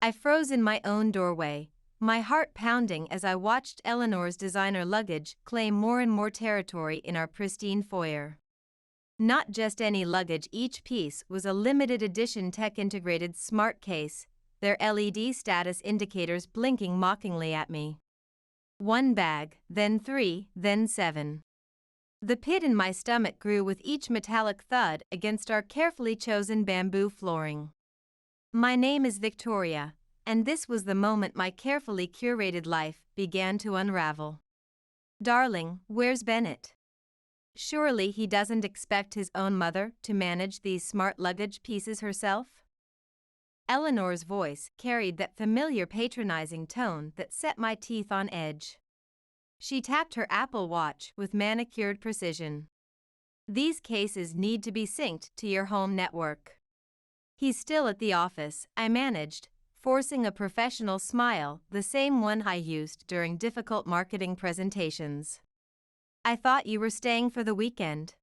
I froze in my own doorway, my heart pounding as I watched Eleanor's designer luggage claim more and more territory in our pristine foyer. Not just any luggage, each piece was a limited edition tech-integrated smart case, their LED status indicators blinking mockingly at me. One bag, then 3, then 7. The pit in my stomach grew with each metallic thud against our carefully chosen bamboo flooring. My name is Victoria, and this was the moment my carefully curated life began to unravel. Darling, where's Bennett? Surely he doesn't expect his own mother to manage these smart luggage pieces herself? Eleanor's voice carried that familiar patronizing tone that set my teeth on edge. She tapped her Apple Watch with manicured precision. These cases need to be synced to your home network. He's still at the office, I managed, forcing a professional smile, the same one I used during difficult marketing presentations. I thought you were staying for the weekend.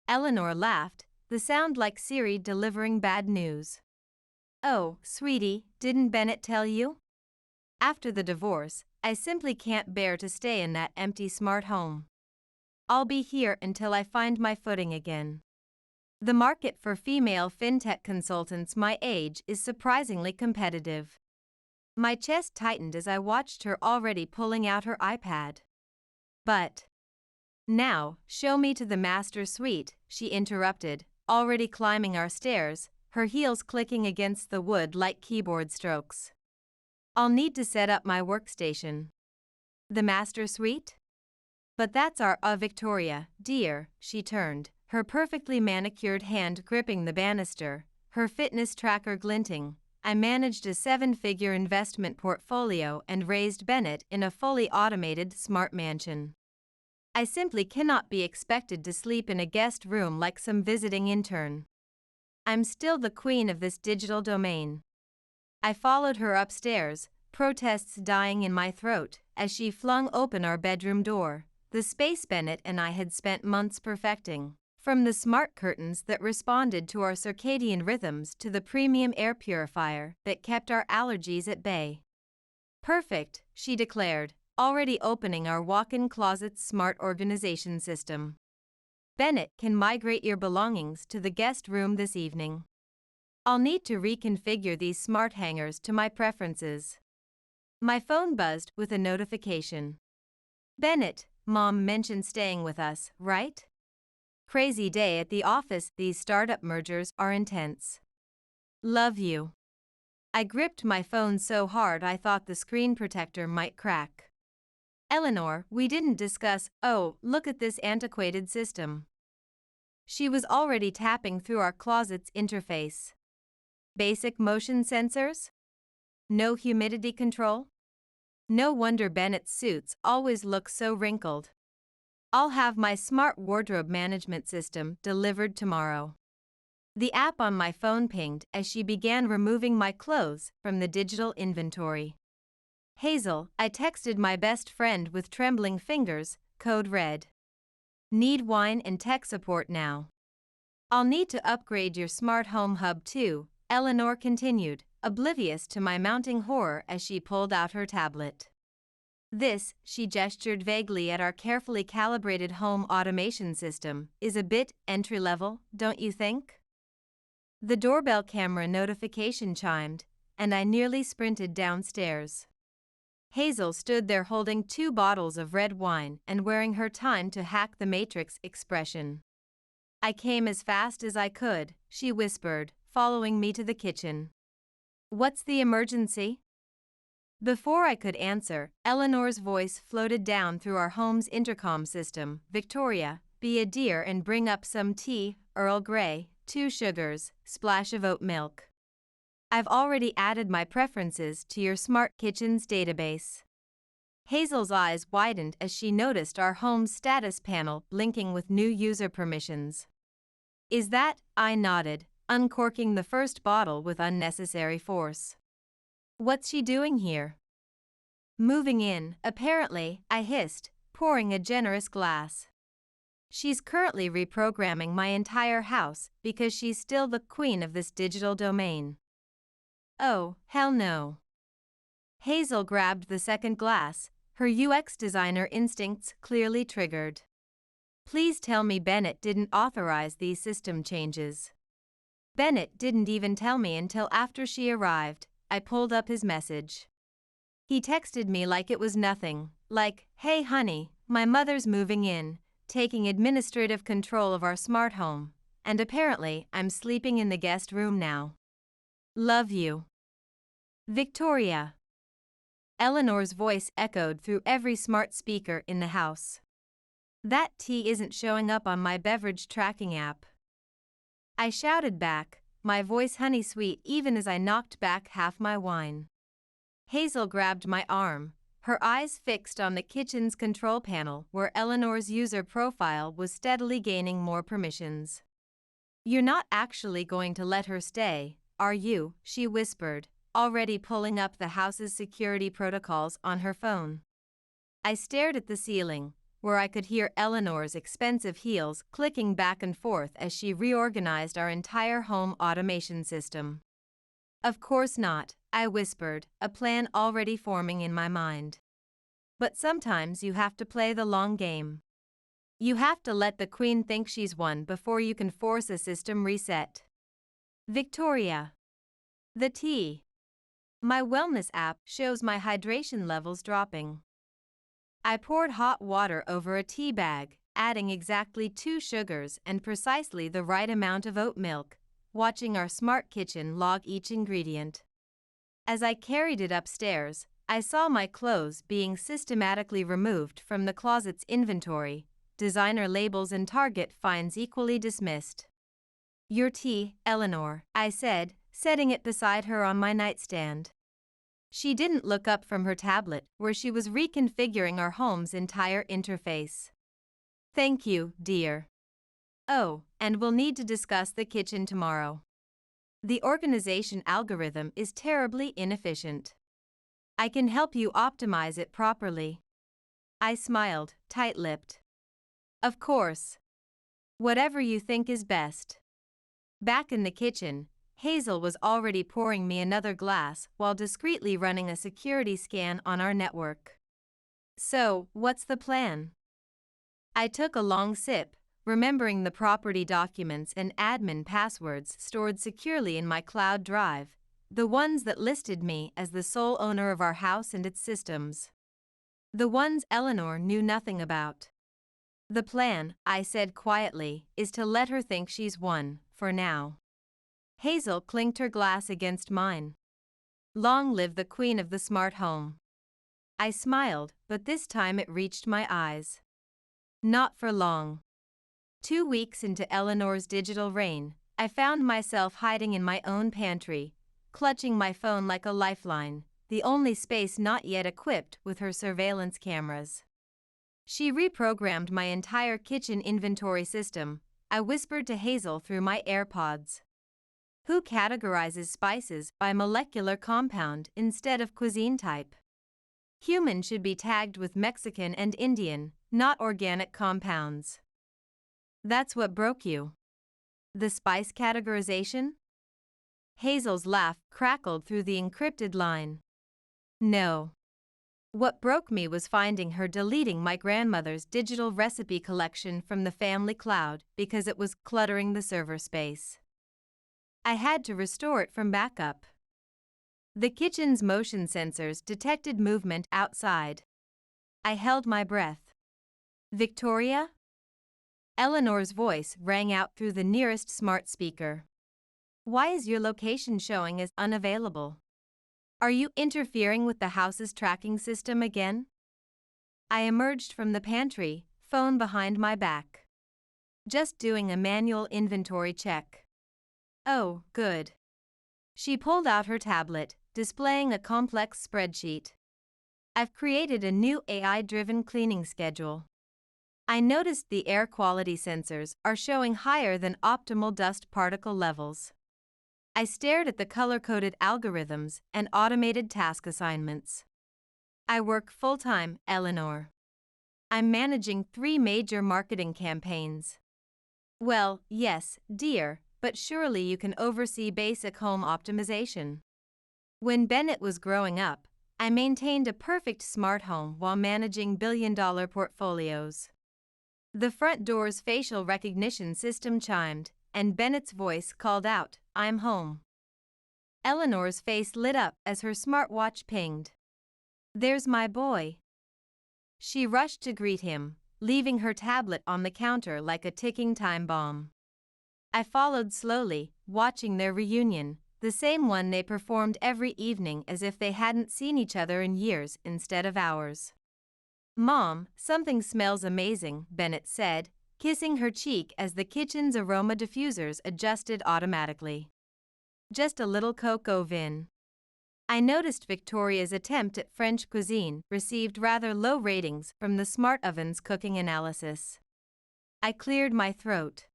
Eleanor laughed, the sound like Siri delivering bad news. Oh, sweetie, didn't Bennett tell you? After the divorce, I simply can't bear to stay in that empty smart home. I'll be here until I find my footing again. The market for female fintech consultants my age is surprisingly competitive. My chest tightened as I watched her already pulling out her iPad. But now, show me to the master suite, she interrupted, already climbing our stairs, her heels clicking against the wood like keyboard strokes. I'll need to set up my workstation. The master suite? But that's our Victoria, dear, she turned, her perfectly manicured hand gripping the banister, her fitness tracker glinting. I managed a 7-figure investment portfolio and raised Bennett in a fully automated smart mansion. I simply cannot be expected to sleep in a guest room like some visiting intern. I'm still the queen of this digital domain. I followed her upstairs, protests dying in my throat, as she flung open our bedroom door, the space Bennett and I had spent months perfecting. From the smart curtains that responded to our circadian rhythms to the premium air purifier that kept our allergies at bay. Perfect, she declared, already opening our walk-in closet's smart organization system. Bennett can migrate your belongings to the guest room this evening. I'll need to reconfigure these smart hangers to my preferences. My phone buzzed with a notification. Bennett, Mom mentioned staying with us, right? Crazy day at the office, these startup mergers are intense. Love you. I gripped my phone so hard I thought the screen protector might crack. Eleanor, we didn't discuss, oh, look at this antiquated system. She was already tapping through our closet's interface. Basic motion sensors? No humidity control? No wonder Bennett's suits always look so wrinkled. I'll have my smart wardrobe management system delivered tomorrow. The app on my phone pinged as she began removing my clothes from the digital inventory. Hazel, I texted my best friend with trembling fingers, code red. Need wine and tech support now. I'll need to upgrade your smart home hub too, Eleanor continued, oblivious to my mounting horror as she pulled out her tablet. This, she gestured vaguely at our carefully calibrated home automation system, is a bit entry-level, don't you think? The doorbell camera notification chimed, and I nearly sprinted downstairs. Hazel stood there holding 2 bottles of red wine and wearing her time to hack the Matrix expression. I came as fast as I could, she whispered, following me to the kitchen. What's the emergency? Before I could answer, Eleanor's voice floated down through our home's intercom system. Victoria, be a dear and bring up some tea, Earl Grey, 2 sugars, splash of oat milk. I've already added my preferences to your smart kitchen's database. Hazel's eyes widened as she noticed our home's status panel blinking with new user permissions. Is that? I nodded, uncorking the first bottle with unnecessary force. What's she doing here? Moving in, apparently, I hissed, pouring a generous glass. She's currently reprogramming my entire house because she's still the queen of this digital domain. Oh, hell no. Hazel grabbed the second glass, her UX designer instincts clearly triggered. Please tell me Bennett didn't authorize these system changes. Bennett didn't even tell me until after she arrived. I pulled up his message. He texted me like it was nothing, like, "Hey honey, my mother's moving in, taking administrative control of our smart home, and apparently I'm sleeping in the guest room now. Love you. Victoria." Eleanor's voice echoed through every smart speaker in the house. That tea isn't showing up on my beverage tracking app. I shouted back, my voice honey sweet even as I knocked back half my wine. Hazel grabbed my arm, her eyes fixed on the kitchen's control panel where Eleanor's user profile was steadily gaining more permissions. "You're not actually going to let her stay, are you?" she whispered, already pulling up the house's security protocols on her phone. I stared at the ceiling, where I could hear Eleanor's expensive heels clicking back and forth as she reorganized our entire home automation system. "Of course not," I whispered, a plan already forming in my mind. "But sometimes you have to play the long game. You have to let the queen think she's won before you can force a system reset." Victoria. The tea. My wellness app shows my hydration levels dropping. I poured hot water over a tea bag, adding exactly 2 sugars and precisely the right amount of oat milk, watching our smart kitchen log each ingredient. As I carried it upstairs, I saw my clothes being systematically removed from the closet's inventory, designer labels and Target finds equally dismissed. "Your tea, Eleanor," I said, setting it beside her on my nightstand. She didn't look up from her tablet, where she was reconfiguring our home's entire interface. "Thank you, dear. Oh, and we'll need to discuss the kitchen tomorrow. The organization algorithm is terribly inefficient. I can help you optimize it properly." I smiled, tight-lipped. "Of course. Whatever you think is best." Back in the kitchen, Hazel was already pouring me another glass while discreetly running a security scan on our network. "So, what's the plan?" I took a long sip, remembering the property documents and admin passwords stored securely in my cloud drive, the ones that listed me as the sole owner of our house and its systems. The ones Eleanor knew nothing about. "The plan," I said quietly, "is to let her think she's won, for now." Hazel clinked her glass against mine. "Long live the queen of the smart home." I smiled, but this time it reached my eyes. Not for long. 2 weeks into Eleanor's digital reign, I found myself hiding in my own pantry, clutching my phone like a lifeline, the only space not yet equipped with her surveillance cameras. She reprogrammed my entire kitchen inventory system, I whispered to Hazel through my AirPods. "Who categorizes spices by molecular compound instead of cuisine type? Human should be tagged with Mexican and Indian, not organic compounds." "That's what broke you? The spice categorization?" Hazel's laugh crackled through the encrypted line. "No. What broke me was finding her deleting my grandmother's digital recipe collection from the family cloud because it was cluttering the server space. I had to restore it from backup. The kitchen's motion sensors detected movement outside. I held my breath. "Victoria?" Eleanor's voice rang out through the nearest smart speaker. "Why is your location showing as unavailable? Are you interfering with the house's tracking system again?" I emerged from the pantry, phone behind my back. "Just doing a manual inventory check." "Oh, good." She pulled out her tablet, displaying a complex spreadsheet. "I've created a new AI-driven cleaning schedule. I noticed the air quality sensors are showing higher than optimal dust particle levels." I stared at the color-coded algorithms and automated task assignments. "I work full-time, Eleanor. I'm managing 3 major marketing campaigns." "Well, yes, dear, but surely you can oversee basic home optimization." When Bennett was growing up, I maintained a perfect smart home while managing billion-dollar portfolios. The front door's facial recognition system chimed, and Bennett's voice called out, "I'm home." Eleanor's face lit up as her smartwatch pinged. "There's my boy." She rushed to greet him, leaving her tablet on the counter like a ticking time bomb. I followed slowly, watching their reunion, the same one they performed every evening as if they hadn't seen each other in years instead of hours. "Mom, something smells amazing," Bennett said, kissing her cheek as the kitchen's aroma diffusers adjusted automatically. "Just a little cocoa vin." I noticed Victoria's attempt at French cuisine received rather low ratings from the smart oven's cooking analysis. I cleared my throat.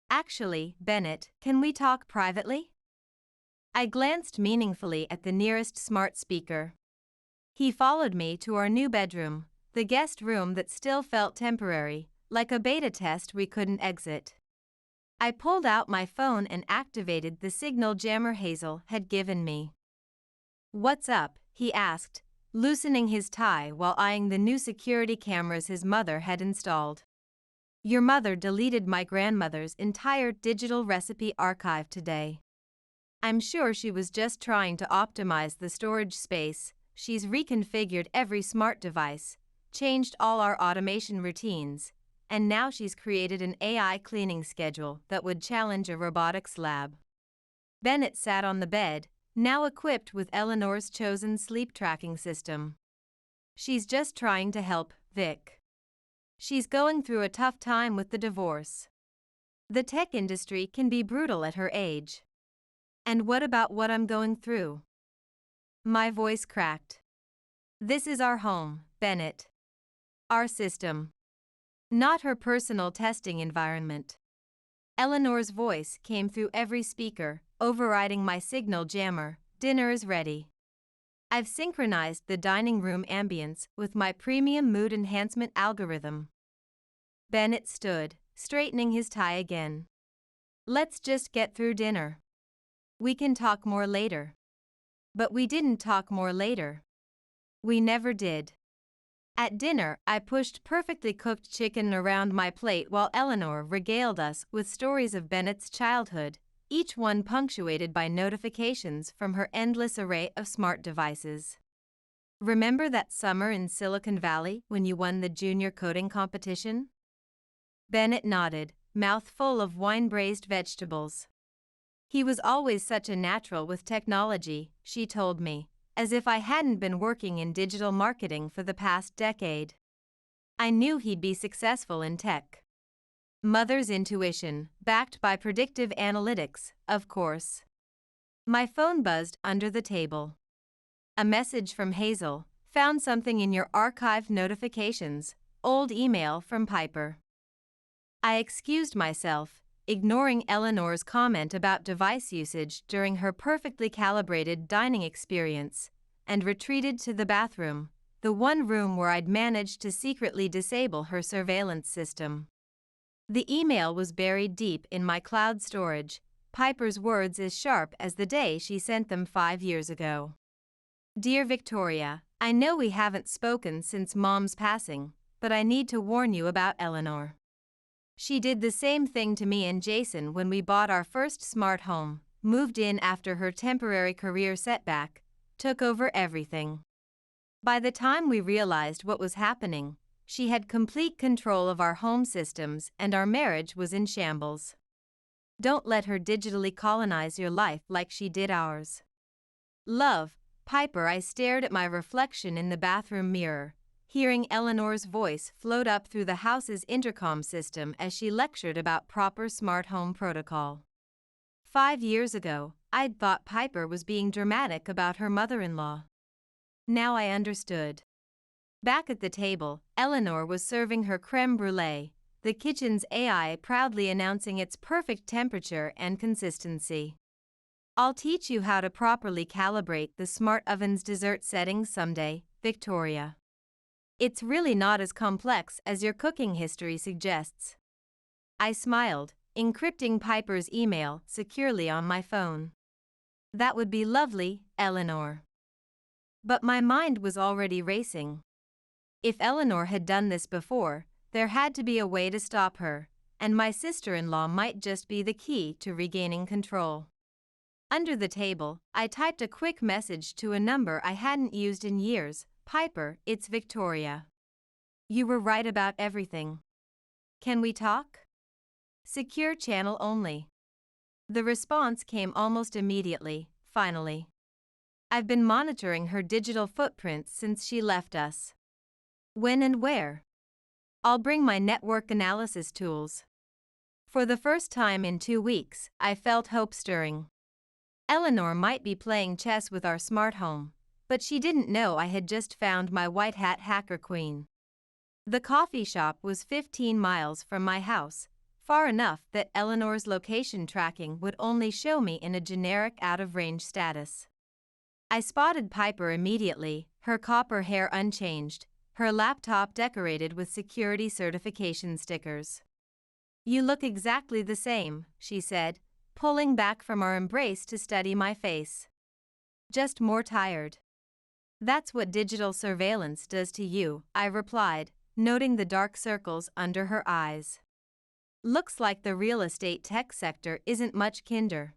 "Actually, Bennett, can we talk privately?" I glanced meaningfully at the nearest smart speaker. He followed me to our new bedroom, the guest room that still felt temporary, like a beta test we couldn't exit. I pulled out my phone and activated the signal jammer Hazel had given me. "What's up?" he asked, loosening his tie while eyeing the new security cameras his mother had installed. "Your mother deleted my grandmother's entire digital recipe archive today. I'm sure she was just trying to optimize the storage space. She's reconfigured every smart device, changed all our automation routines, and now she's created an AI cleaning schedule that would challenge a robotics lab." Bennett sat on the bed, now equipped with Eleanor's chosen sleep tracking system. "She's just trying to help, Vic. She's going through a tough time with the divorce. The tech industry can be brutal at her age." "And what about what I'm going through?" My voice cracked. "This is our home, Bennett. Our system. Not her personal testing environment." Eleanor's voice came through every speaker, overriding my signal jammer. "Dinner is ready. I've synchronized the dining room ambience with my premium mood enhancement algorithm." Bennett stood, straightening his tie again. "Let's just get through dinner. We can talk more later." But we didn't talk more later. We never did. At dinner, I pushed perfectly cooked chicken around my plate while Eleanor regaled us with stories of Bennett's childhood, each one punctuated by notifications from her endless array of smart devices. "Remember that summer in Silicon Valley when you won the junior coding competition?" Bennett nodded, mouth full of wine-braised vegetables. "He was always such a natural with technology," she told me, as if I hadn't been working in digital marketing for the past decade. I knew he'd be successful in tech. Mother's intuition, backed by predictive analytics, of course. My phone buzzed under the table. A message from Hazel. "Found something in your archived notifications. Old email from Piper." I excused myself, ignoring Eleanor's comment about device usage during her perfectly calibrated dining experience, and retreated to the bathroom, the one room where I'd managed to secretly disable her surveillance system. The email was buried deep in my cloud storage, Piper's words as sharp as the day she sent them 5 years ago. "Dear Victoria, I know we haven't spoken since Mom's passing, but I need to warn you about Eleanor. She did the same thing to me and Jason when we bought our first smart home, moved in after her temporary career setback, took over everything. By the time we realized what was happening, she had complete control of our home systems and our marriage was in shambles. Don't let her digitally colonize your life like she did ours. Love, Piper." I stared at my reflection in the bathroom mirror, hearing Eleanor's voice float up through the house's intercom system as she lectured about proper smart home protocol. 5 years ago, I'd thought Piper was being dramatic about her mother-in-law. Now I understood. Back at the table, Eleanor was serving her crème brûlée, the kitchen's AI proudly announcing its perfect temperature and consistency. "I'll teach you how to properly calibrate the smart oven's dessert settings someday, Victoria. It's really not as complex as your cooking history suggests." I smiled, encrypting Piper's email securely on my phone. That would be lovely, Eleanor. But my mind was already racing. If Eleanor had done this before, there had to be a way to stop her, and my sister-in-law might just be the key to regaining control. Under the table, I typed a quick message to a number I hadn't used in years. Piper, it's Victoria. You were right about everything. Can we talk? Secure channel only. The response came almost immediately, finally. I've been monitoring her digital footprints since she left us. When and where? I'll bring my network analysis tools. For the first time in 2 weeks, I felt hope stirring. Eleanor might be playing chess with our smart home, but she didn't know I had just found my white hat hacker queen. The coffee shop was 15 miles from my house, far enough that Eleanor's location tracking would only show me in a generic out-of-range status. I spotted Piper immediately, her copper hair unchanged, her laptop decorated with security certification stickers. You look exactly the same, she said, pulling back from our embrace to study my face. Just more tired. That's what digital surveillance does to you, I replied, noting the dark circles under her eyes. Looks like the real estate tech sector isn't much kinder.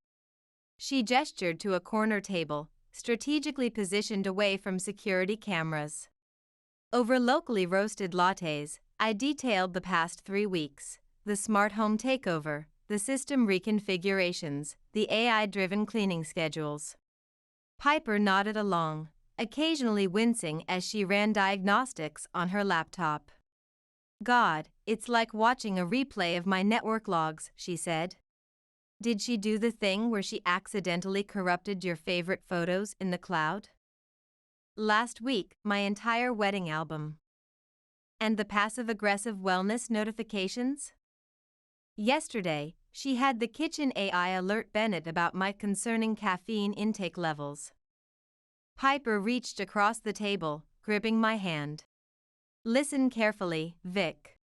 She gestured to a corner table, strategically positioned away from security cameras. Over locally roasted lattes, I detailed the past 3 weeks, the smart home takeover, the system reconfigurations, the AI-driven cleaning schedules. Piper nodded along, occasionally wincing as she ran diagnostics on her laptop. God, it's like watching a replay of my network logs, she said. Did she do the thing where she accidentally corrupted your favorite photos in the cloud? Last week, my entire wedding album. And the passive-aggressive wellness notifications? Yesterday, she had the kitchen AI alert Bennett about my concerning caffeine intake levels. Piper reached across the table, gripping my hand. Listen carefully, Vic.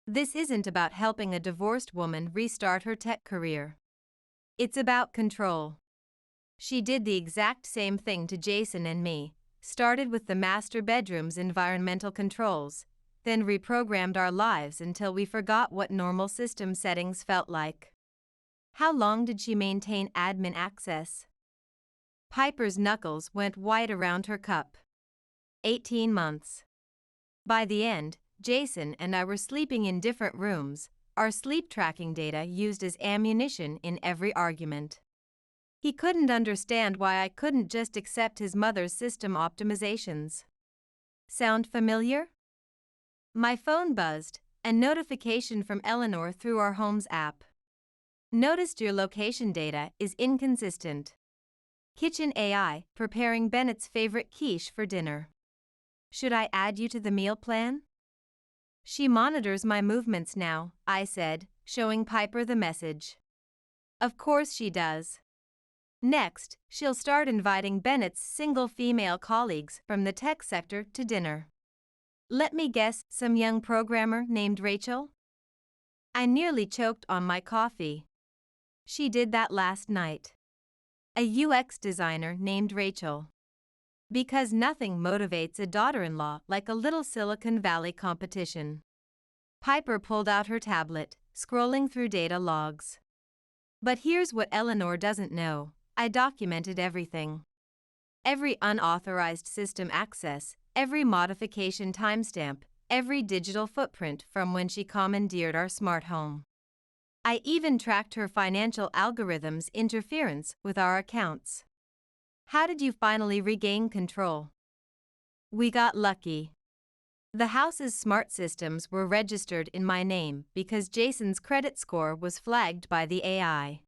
This isn't about helping a divorced woman restart her tech career. It's about control. She did the exact same thing to Jason and me, started with the master bedroom's environmental controls, then reprogrammed our lives until we forgot what normal system settings felt like. How long did she maintain admin access? Piper's knuckles went white around her cup. 18 months. By the end, Jason and I were sleeping in different rooms, our sleep tracking data used as ammunition in every argument. He couldn't understand why I couldn't just accept his mother's system optimizations. Sound familiar? My phone buzzed, a notification from Eleanor through our Homes app. Noticed your location data is inconsistent. Kitchen AI preparing Bennett's favorite quiche for dinner. Should I add you to the meal plan? She monitors my movements now, I said, showing Piper the message. Of course she does. Next, she'll start inviting Bennett's single female colleagues from the tech sector to dinner. Let me guess, some young programmer named Rachel? I nearly choked on my coffee. She did that last night. A UX designer named Rachel. Because nothing motivates a daughter-in-law like a little Silicon Valley competition. Piper pulled out her tablet, scrolling through data logs. But here's what Eleanor doesn't know. I documented everything. Every unauthorized system access, every modification timestamp, every digital footprint from when she commandeered our smart home. I even tracked her financial algorithms' interference with our accounts. How did you finally regain control? We got lucky. The house's smart systems were registered in my name because Jason's credit score was flagged by the AI.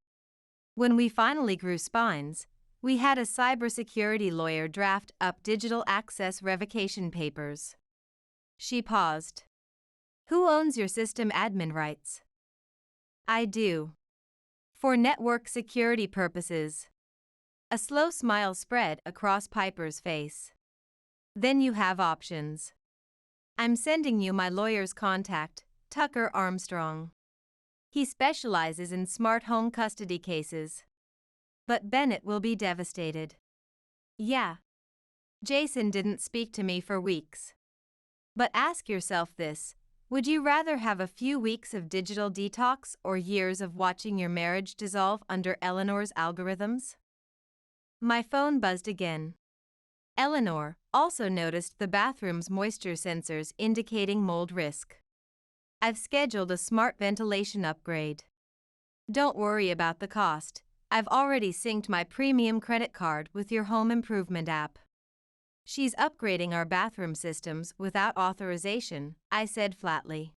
When we finally grew spines, we had a cybersecurity lawyer draft up digital access revocation papers. She paused. Who owns your system admin rights? I do. For network security purposes. A slow smile spread across Piper's face. Then you have options. I'm sending you my lawyer's contact, Tucker Armstrong. He specializes in smart home custody cases. But Bennett will be devastated. Yeah. Jason didn't speak to me for weeks. But ask yourself this: would you rather have a few weeks of digital detox or years of watching your marriage dissolve under Eleanor's algorithms? My phone buzzed again. Eleanor also noticed the bathroom's moisture sensors indicating mold risk. I've scheduled a smart ventilation upgrade. Don't worry about the cost. I've already synced my premium credit card with your home improvement app. She's upgrading our bathroom systems without authorization, I said flatly.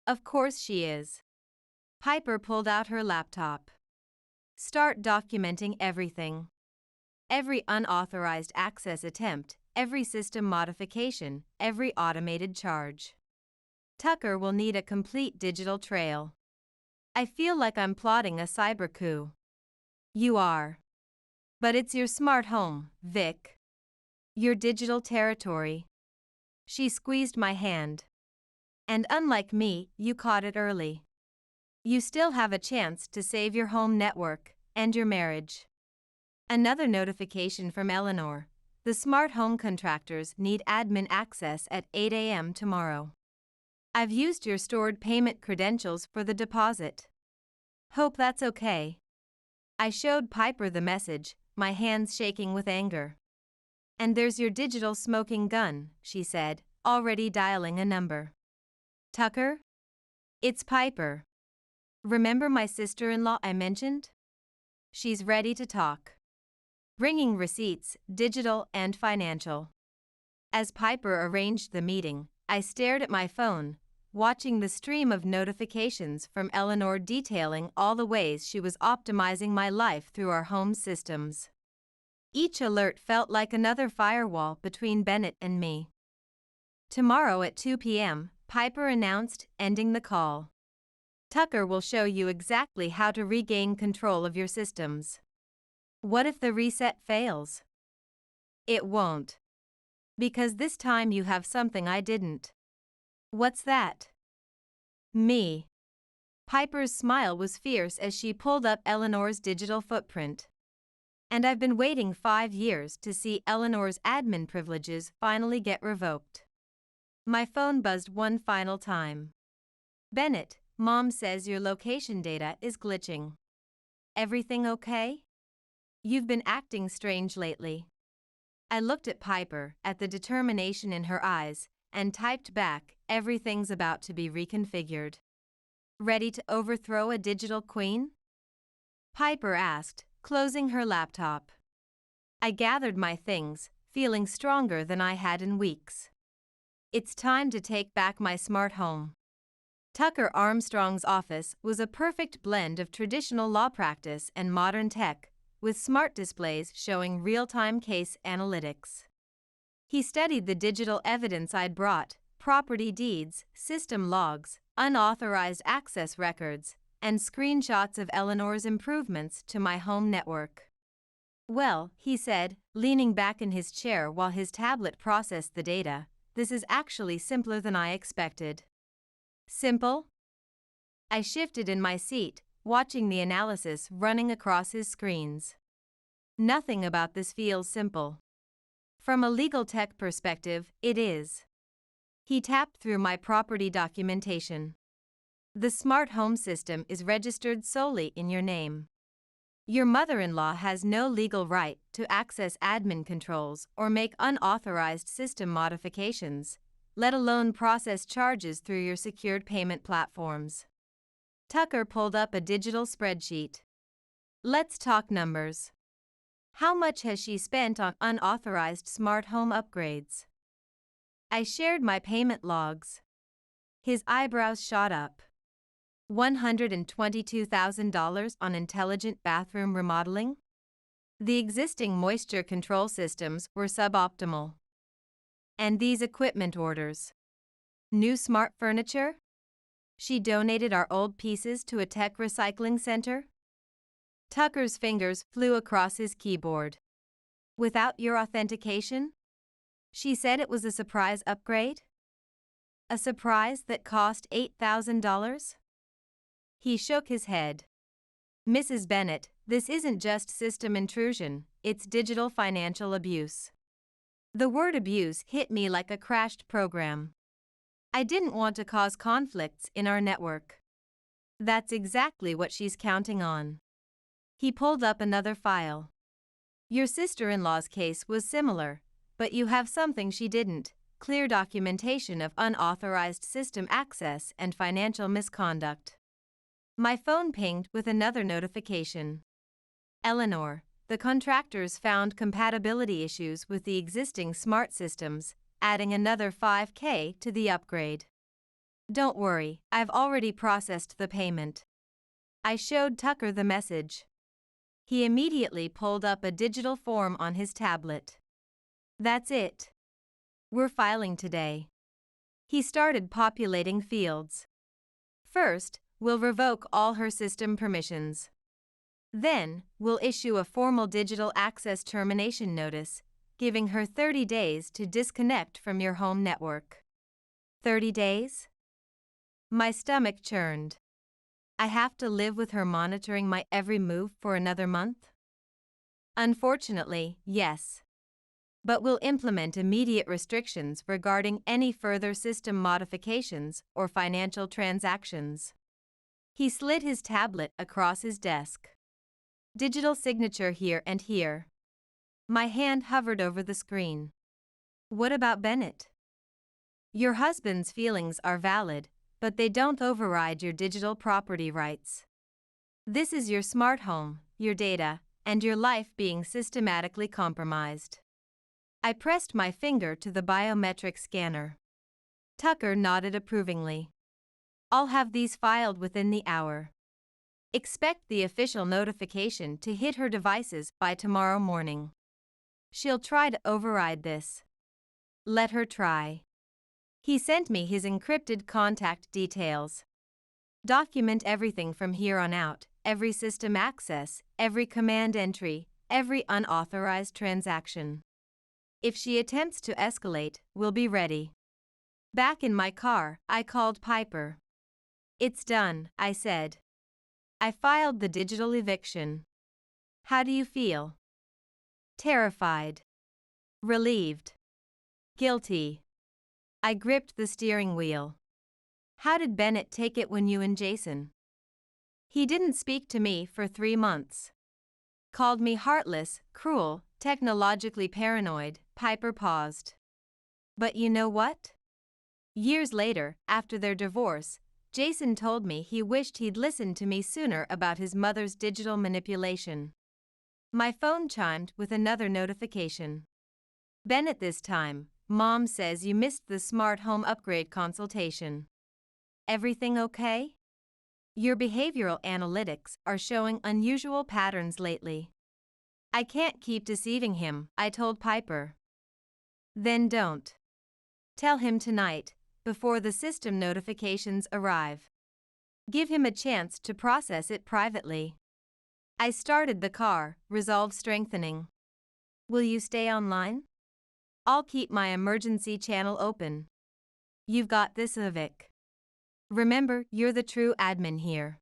Of course she is. Piper pulled out her laptop. Start documenting everything. Every unauthorized access attempt, every system modification, every automated charge. Tucker will need a complete digital trail. I feel like I'm plotting a cyber coup. You are. But it's your smart home, Vic. Your digital territory. She squeezed my hand. And unlike me, you caught it early. You still have a chance to save your home network and your marriage. Another notification from Eleanor. The smart home contractors need admin access at 8 a.m. tomorrow. I've used your stored payment credentials for the deposit. Hope that's okay. I showed Piper the message, my hands shaking with anger. And there's your digital smoking gun, she said, already dialing a number. Tucker? It's Piper. Remember my sister-in-law I mentioned? She's ready to talk. Bringing receipts, digital and financial. As Piper arranged the meeting, I stared at my phone, watching the stream of notifications from Eleanor detailing all the ways she was optimizing my life through our home systems. Each alert felt like another firewall between Bennett and me. Tomorrow at 2 p.m., Piper announced, ending the call. Tucker will show you exactly how to regain control of your systems. What if the reset fails? It won't. Because this time you have something I didn't. What's that? Me. Piper's smile was fierce as she pulled up Eleanor's digital footprint. And I've been waiting 5 years to see Eleanor's admin privileges finally get revoked. My phone buzzed one final time. Bennett, Mom says your location data is glitching. Everything okay? You've been acting strange lately. I looked at Piper, at the determination in her eyes, and typed back, everything's about to be reconfigured. Ready to overthrow a digital queen? Piper asked, closing her laptop. I gathered my things, feeling stronger than I had in weeks. It's time to take back my smart home. Tucker Armstrong's office was a perfect blend of traditional law practice and modern tech, with smart displays showing real-time case analytics. He studied the digital evidence I'd brought, property deeds, system logs, unauthorized access records, and screenshots of Eleanor's improvements to my home network. Well, he said, leaning back in his chair while his tablet processed the data, this is actually simpler than I expected. Simple? I shifted in my seat, watching the analysis running across his screens. Nothing about this feels simple. From a legal tech perspective, it is. He tapped through my property documentation. The smart home system is registered solely in your name. Your mother-in-law has no legal right to access admin controls or make unauthorized system modifications, let alone process charges through your secured payment platforms. Tucker pulled up a digital spreadsheet. Let's talk numbers. How much has she spent on unauthorized smart home upgrades? I shared my payment logs. His eyebrows shot up. $122,000 on intelligent bathroom remodeling? The existing moisture control systems were suboptimal. And these equipment orders? New smart furniture? She donated our old pieces to a tech recycling center? Tucker's fingers flew across his keyboard. Without your authentication? She said it was a surprise upgrade? A surprise that cost $8,000? He shook his head. Mrs. Bennett, this isn't just system intrusion, it's digital financial abuse. The word abuse hit me like a crashed program. I didn't want to cause conflicts in our network. That's exactly what she's counting on. He pulled up another file. Your sister-in-law's case was similar, but you have something she didn't: clear documentation of unauthorized system access and financial misconduct. My phone pinged with another notification. Eleanor, the contractors found compatibility issues with the existing smart systems, adding another $5,000 to the upgrade. Don't worry, I've already processed the payment. I showed Tucker the message. He immediately pulled up a digital form on his tablet. That's it. We're filing today. He started populating fields. First, we'll revoke all her system permissions. Then, we'll issue a formal digital access termination notice, giving her 30 days to disconnect from your home network. 30 days? My stomach churned. I have to live with her monitoring my every move for another month? Unfortunately, yes. But we'll implement immediate restrictions regarding any further system modifications or financial transactions. He slid his tablet across his desk. Digital signature here and here. My hand hovered over the screen. What about Bennett? Your husband's feelings are valid, but they don't override your digital property rights. This is your smart home, your data, and your life being systematically compromised. I pressed my finger to the biometric scanner. Tucker nodded approvingly. I'll have these filed within the hour. Expect the official notification to hit her devices by tomorrow morning. She'll try to override this. Let her try. He sent me his encrypted contact details. Document everything from here on out: every system access, every command entry, every unauthorized transaction. If she attempts to escalate, we'll be ready. Back in my car, I called Piper. It's done, I said. I filed the digital eviction. How do you feel? Terrified. Relieved. Guilty. I gripped the steering wheel. How did Bennett take it when you and Jason? He didn't speak to me for 3 months. Called me heartless, cruel, technologically paranoid. Piper paused. But you know what? Years later, after their divorce, Jason told me he wished he'd listened to me sooner about his mother's digital manipulation. My phone chimed with another notification. Bennett this time. Mom says you missed the smart home upgrade consultation. Everything okay? Your behavioral analytics are showing unusual patterns lately. I can't keep deceiving him, I told Piper. Then don't. Tell him tonight, before the system notifications arrive. Give him a chance to process it privately. I started the car, resolve strengthening. Will you stay online? I'll keep my emergency channel open. You've got this, Vic. Remember, you're the true admin here.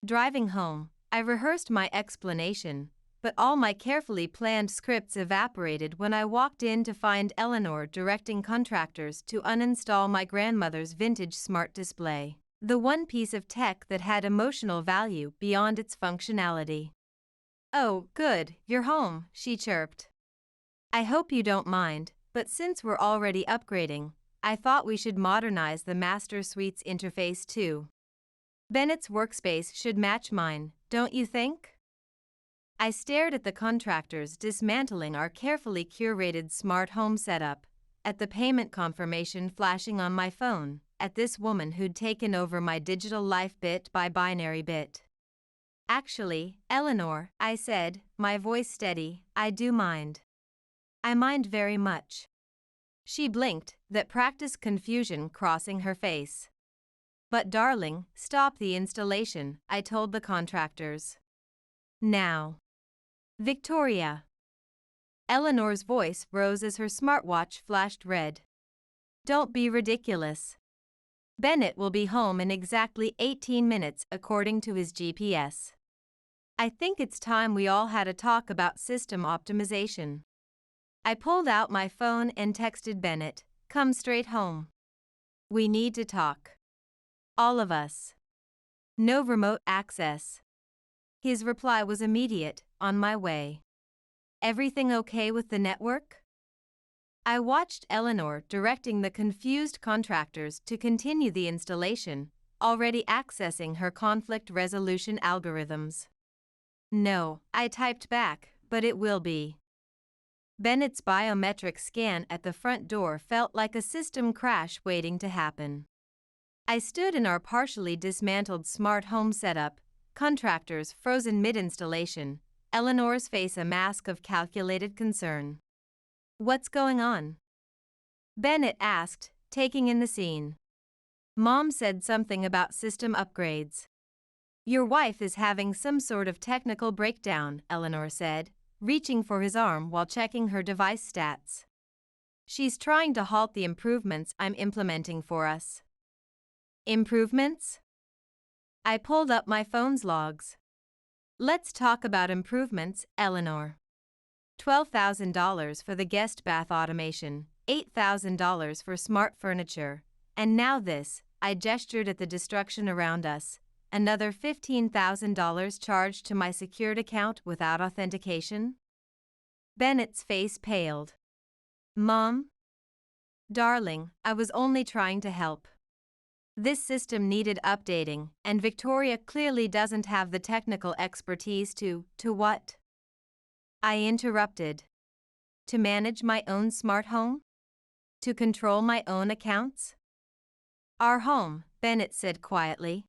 Driving home, I rehearsed my explanation, but all my carefully planned scripts evaporated when I walked in to find Eleanor directing contractors to uninstall my grandmother's vintage smart display, the one piece of tech that had emotional value beyond its functionality. Oh, good, you're home, she chirped. I hope you don't mind, but since we're already upgrading, I thought we should modernize the Master Suite's interface too. Bennett's workspace should match mine, don't you think? I stared at the contractors dismantling our carefully curated smart home setup, at the payment confirmation flashing on my phone, at this woman who'd taken over my digital life bit by binary bit. Actually, Eleanor, I said, my voice steady, I do mind. I mind very much. She blinked, that practiced confusion crossing her face. But darling, stop the installation, I told the contractors. Now. Victoria. Eleanor's voice rose as her smartwatch flashed red. Don't be ridiculous. Bennett will be home in exactly 18 minutes according to his GPS. I think it's time we all had a talk about system optimization. I pulled out my phone and texted Bennett, "Come straight home. We need to talk. All of us. No remote access." His reply was immediate, "On my way." "Everything okay with the network?" I watched Eleanor directing the confused contractors to continue the installation, already accessing her conflict resolution algorithms. "No," I typed back, "but it will be." Bennett's biometric scan at the front door felt like a system crash waiting to happen. I stood in our partially dismantled smart home setup, contractors frozen mid-installation, Eleanor's face a mask of calculated concern. "What's going on?" Bennett asked, taking in the scene. "Mom said something about system upgrades." "Your wife is having some sort of technical breakdown," Eleanor said, reaching for his arm while checking her device stats. "She's trying to halt the improvements I'm implementing for us." "Improvements?" I pulled up my phone's logs. "Let's talk about improvements, Eleanor." $12,000 for the guest bath automation, $8,000 for smart furniture, and now this, I gestured at the destruction around us, another $15,000 charged to my secured account without authentication? Bennett's face paled. "Mom?" "Darling, I was only trying to help. This system needed updating, and Victoria clearly doesn't have the technical expertise to what?" I interrupted. "To manage my own smart home? To control my own accounts?" "Our home," Bennett said quietly.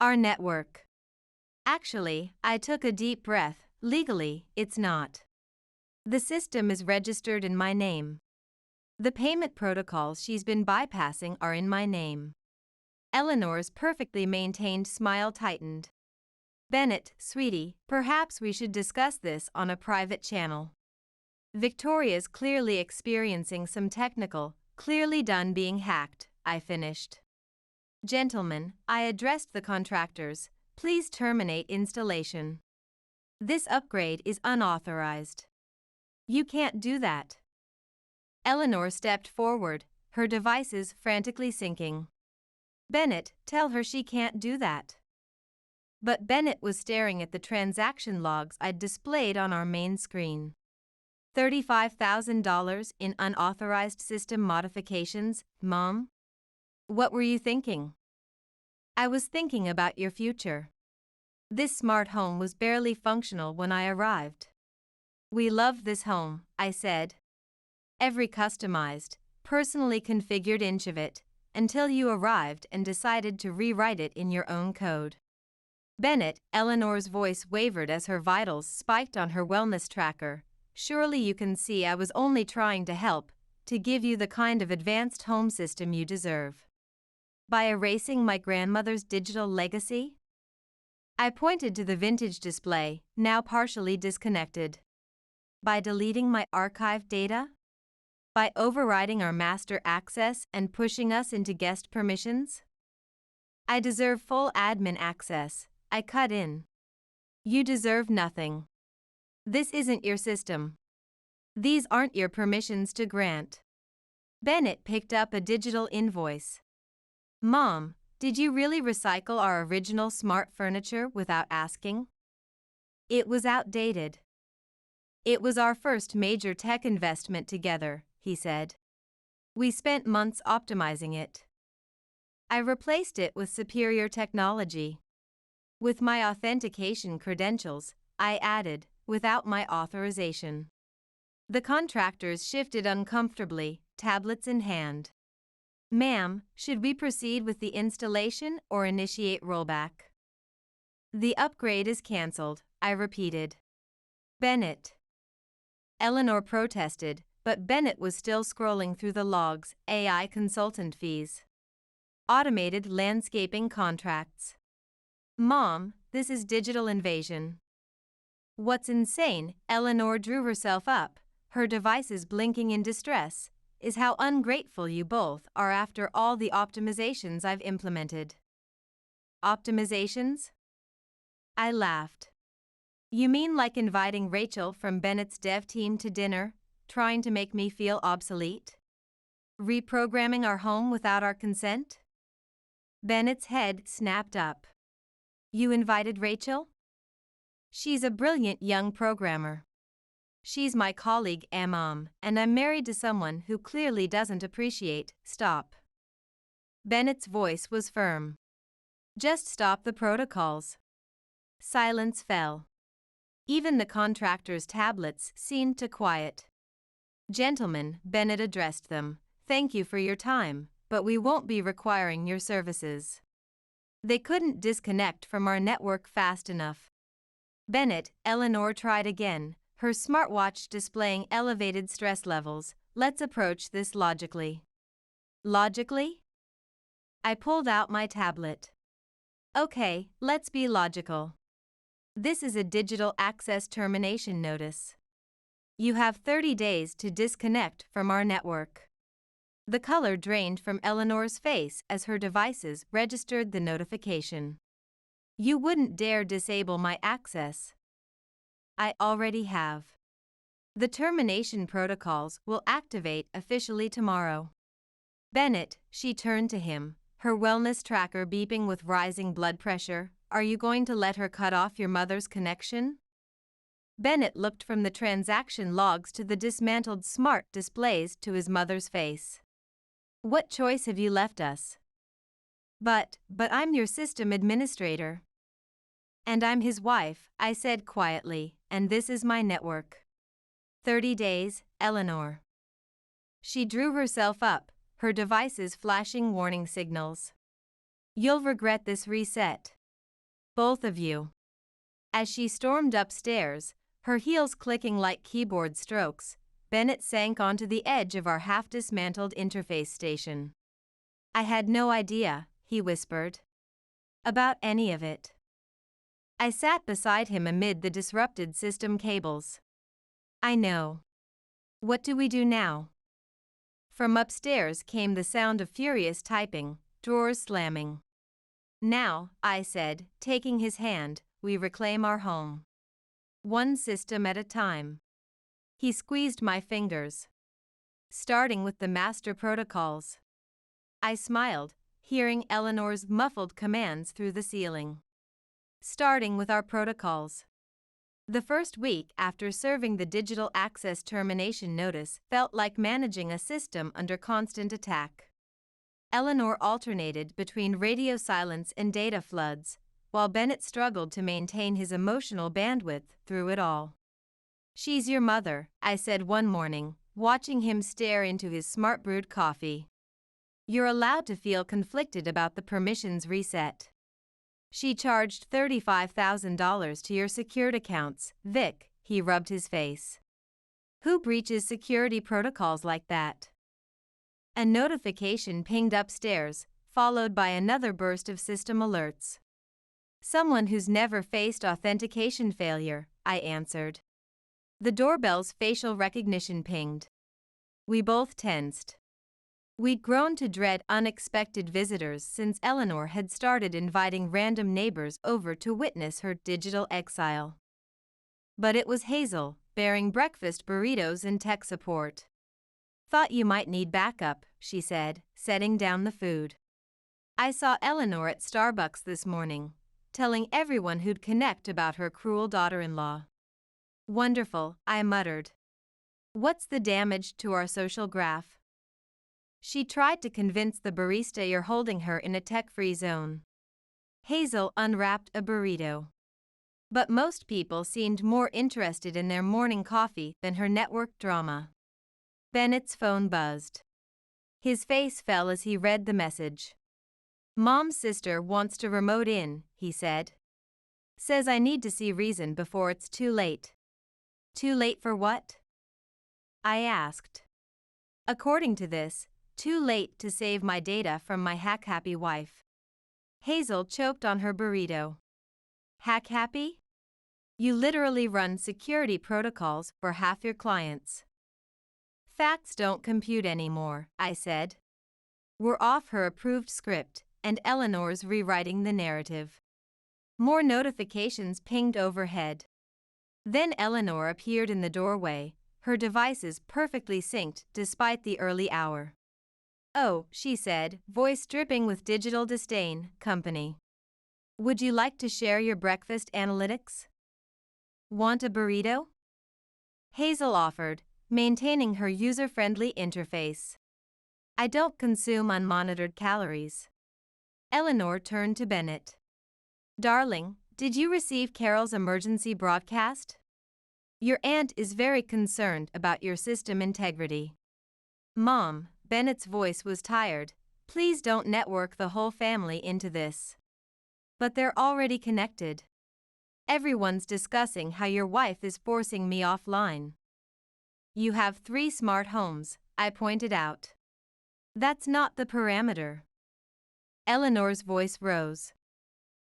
"Our network." Actually, I took a deep breath. Legally, it's not. The system is registered in my name. The payment protocols she's been bypassing are in my name. Eleanor's perfectly maintained smile tightened. "Bennett, sweetie, perhaps we should discuss this on a private channel. Victoria's clearly experiencing some technical, clearly done being hacked," I finished. "Gentlemen," I addressed the contractors, "please terminate installation. This upgrade is unauthorized. You can't do that." Eleanor stepped forward, her devices frantically syncing. "Bennett, tell her she can't do that." But Bennett was staring at the transaction logs I'd displayed on our main screen. $35,000 in unauthorized system modifications, Mom? What were you thinking? "I was thinking about your future. This smart home was barely functional when I arrived. We loved this home," I said. "Every customized, personally configured inch of it, until you arrived and decided to rewrite it in your own code." "Bennett," Eleanor's voice wavered as her vitals spiked on her wellness tracker, "surely you can see I was only trying to help, to give you the kind of advanced home system you deserve. By erasing my grandmother's digital legacy?" I pointed to the vintage display, now partially disconnected. "By deleting my archived data? By overriding our master access and pushing us into guest permissions?" "I deserve full admin access," I cut in. "You deserve nothing. This isn't your system. These aren't your permissions to grant." Bennett picked up a digital invoice. "Mom, did you really recycle our original smart furniture without asking?" "It was outdated." "It was our first major tech investment together," he said. "We spent months optimizing it. I replaced it with superior technology. With my authentication credentials," I added, "without my authorization." The contractors shifted uncomfortably, tablets in hand. "Ma'am, should we proceed with the installation or initiate rollback?" "The upgrade is cancelled," I repeated. "Bennett." Eleanor protested, but Bennett was still scrolling through the logs. "AI consultant fees. Automated landscaping contracts. Mom, this is digital invasion." "What's insane," Eleanor drew herself up, her devices blinking in distress, "is how ungrateful you both are after all the optimizations I've implemented." "Optimizations?" I laughed. You mean like inviting Rachel from Bennett's dev team to dinner, trying to make me feel obsolete? Reprogramming our home without our consent? Bennett's head snapped up. You invited Rachel? She's a brilliant young programmer. She's my colleague, Amam, and I'm married to someone who clearly doesn't appreciate. Stop. Bennett's voice was firm. Just stop the protocols. Silence fell. Even the contractor's tablets seemed to quiet. Gentlemen, Bennett addressed them, thank you for your time, but we won't be requiring your services. They couldn't disconnect from our network fast enough. Bennett, Eleanor tried again, her smartwatch displaying elevated stress levels. Let's approach this logically. Logically? I pulled out my tablet. Okay, let's be logical. This is a digital access termination notice. You have 30 days to disconnect from our network. The color drained from Eleanor's face as her devices registered the notification. You wouldn't dare disable my access. I already have. The termination protocols will activate officially tomorrow. Bennett, she turned to him, her wellness tracker beeping with rising blood pressure. Are you going to let her cut off your mother's connection? Bennett looked from the transaction logs to the dismantled smart displays to his mother's face. What choice have you left us? But I'm your system administrator. And I'm his wife, I said quietly, and this is my network. 30 days, Eleanor. She drew herself up, her devices flashing warning signals. You'll regret this reset. Both of you. As she stormed upstairs, her heels clicking like keyboard strokes, Bennett sank onto the edge of our half-dismantled interface station. I had no idea, he whispered. About any of it. I sat beside him amid the disrupted system cables. I know. What do we do now? From upstairs came the sound of furious typing, drawers slamming. Now, I said, taking his hand, we reclaim our home. One system at a time. He squeezed my fingers. Starting with the master protocols. I smiled, hearing Eleanor's muffled commands through the ceiling. Starting with our protocols. The first week after serving the digital access termination notice felt like managing a system under constant attack. Eleanor alternated between radio silence and data floods, while Bennett struggled to maintain his emotional bandwidth through it all. She's your mother, I said one morning, watching him stare into his smart brewed coffee. You're allowed to feel conflicted about the permissions reset. She charged $35,000 to your secured accounts, Vic, he rubbed his face. Who breaches security protocols like that? A notification pinged upstairs, followed by another burst of system alerts. Someone who's never faced authentication failure, I answered. The doorbell's facial recognition pinged. We both tensed. We'd grown to dread unexpected visitors since Eleanor had started inviting random neighbors over to witness her digital exile. But it was Hazel, bearing breakfast burritos and tech support. Thought you might need backup, she said, setting down the food. I saw Eleanor at Starbucks this morning, telling everyone who'd connect about her cruel daughter-in-law. Wonderful, I muttered. What's the damage to our social graph? She tried to convince the barista you're holding her in a tech-free zone. Hazel unwrapped a burrito. But most people seemed more interested in their morning coffee than her network drama. Bennett's phone buzzed. His face fell as he read the message. Mom's sister wants to remote in, he said. Says I need to see reason before it's too late. Too late for what? I asked. According to this, too late to save my data from my hack-happy wife. Hazel choked on her burrito. Hack-happy? You literally run security protocols for half your clients. Facts don't compute anymore, I said. We're off her approved script, and Eleanor's rewriting the narrative. More notifications pinged overhead. Then Eleanor appeared in the doorway, her devices perfectly synced despite the early hour. "Oh," she said, voice dripping with digital disdain, "company. Would you like to share your breakfast analytics? Want a burrito?" Hazel offered, maintaining her user-friendly interface. "I don't consume unmonitored calories." Eleanor turned to Bennett. "Darling, did you receive Carol's emergency broadcast? Your aunt is very concerned about your system integrity." "Mom," Bennett's voice was tired, "please don't network the whole family into this." "But they're already connected. Everyone's discussing how your wife is forcing me offline." "You have 3 smart homes," I pointed out. "That's not the parameter." Eleanor's voice rose.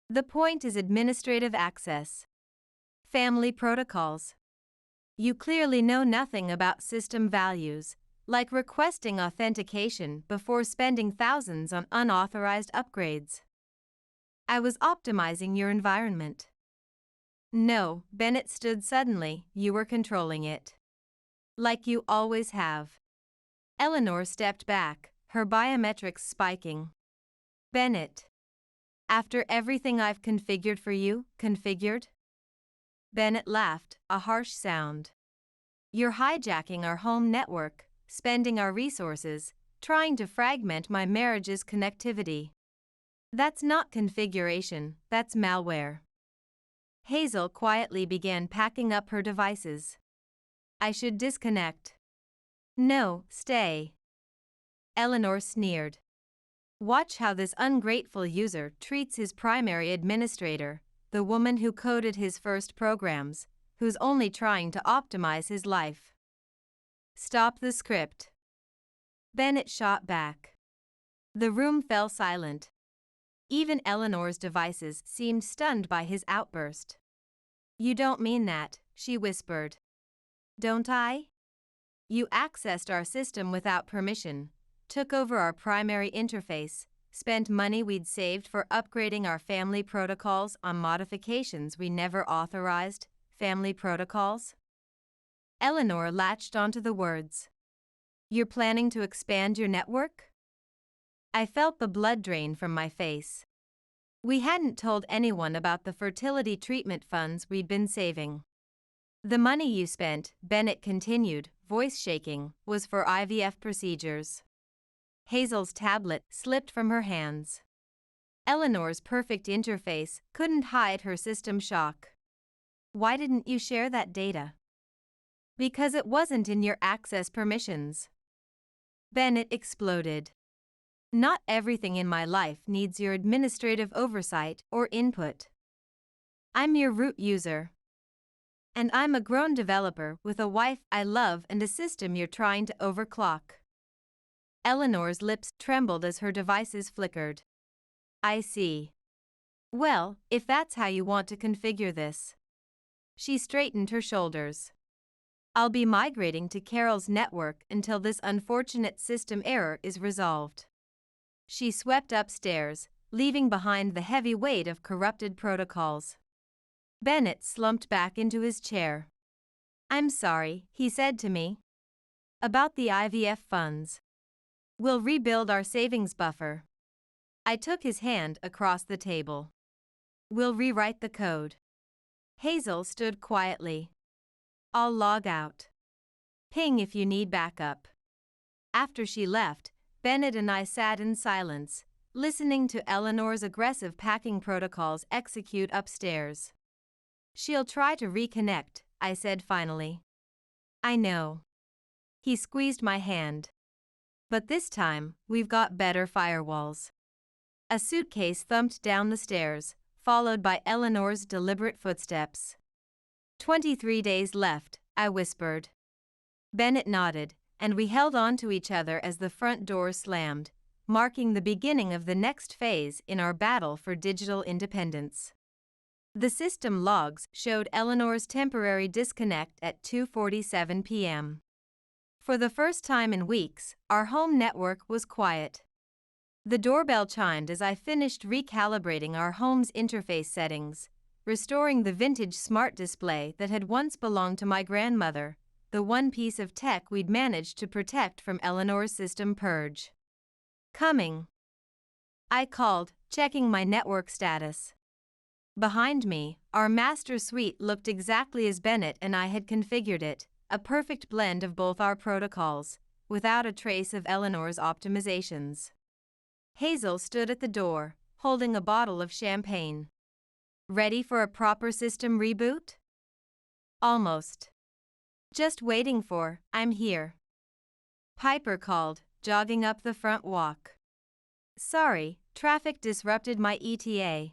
"The point is administrative access. Family protocols. You clearly know nothing about system values, like requesting authentication before spending thousands on unauthorized upgrades." "I was optimizing your environment." "No," Bennett stood suddenly, "you were controlling it. Like you always have." Eleanor stepped back, her biometrics spiking. "Bennett. After everything I've configured for you, configured?" Bennett laughed, a harsh sound. "You're hijacking our home network, spending our resources, trying to fragment my marriage's connectivity. That's not configuration, that's malware." Hazel quietly began packing up her devices. "I should disconnect." "No, stay." Eleanor sneered. "Watch how this ungrateful user treats his primary administrator, the woman who coded his first programs, who's only trying to optimize his life." "Stop the script." Bennett shot back. The room fell silent. Even Eleanor's devices seemed stunned by his outburst. "You don't mean that," she whispered. "Don't I? You accessed our system without permission, took over our primary interface, spent money we'd saved for upgrading our family protocols on modifications we never authorized, family protocols." Eleanor latched onto the words. "You're planning to expand your network?" I felt the blood drain from my face. We hadn't told anyone about the fertility treatment funds we'd been saving. "The money you spent," Bennett continued, voice shaking, "was for IVF procedures." Hazel's tablet slipped from her hands. Eleanor's perfect interface couldn't hide her system shock. "Why didn't you share that data?" "Because it wasn't in your access permissions." Bennett exploded. "Not everything in my life needs your administrative oversight or input. I'm your root user. And I'm a grown developer with a wife I love and a system you're trying to overclock." Eleanor's lips trembled as her devices flickered. "I see. Well, if that's how you want to configure this." She straightened her shoulders. "I'll be migrating to Carol's network until this unfortunate system error is resolved." She swept upstairs, leaving behind the heavy weight of corrupted protocols. Bennett slumped back into his chair. "I'm sorry," he said to me. "About the IVF funds. We'll rebuild our savings buffer." I took his hand across the table. "We'll rewrite the code." Hazel stood quietly. "I'll log out. Ping if you need backup." After she left, Bennett and I sat in silence, listening to Eleanor's aggressive packing protocols execute upstairs. "She'll try to reconnect," I said finally. "I know." He squeezed my hand. "But this time, we've got better firewalls." A suitcase thumped down the stairs, followed by Eleanor's deliberate footsteps. 23 days left," I whispered. Bennett nodded, and we held on to each other as the front door slammed, marking the beginning of the next phase in our battle for digital independence. The system logs showed Eleanor's temporary disconnect at 2:47 p.m. For the first time in weeks, our home network was quiet. The doorbell chimed as I finished recalibrating our home's interface settings, restoring the vintage smart display that had once belonged to my grandmother, the one piece of tech we'd managed to protect from Eleanor's system purge. Coming, I called, checking my network status. Behind me, our master suite looked exactly as Bennett and I had configured it, a perfect blend of both our protocols, without a trace of Eleanor's optimizations. Hazel stood at the door, holding a bottle of champagne. Ready for a proper system reboot? Almost. Just waiting for, I'm here. Piper called, jogging up the front walk. Sorry, traffic disrupted my ETA.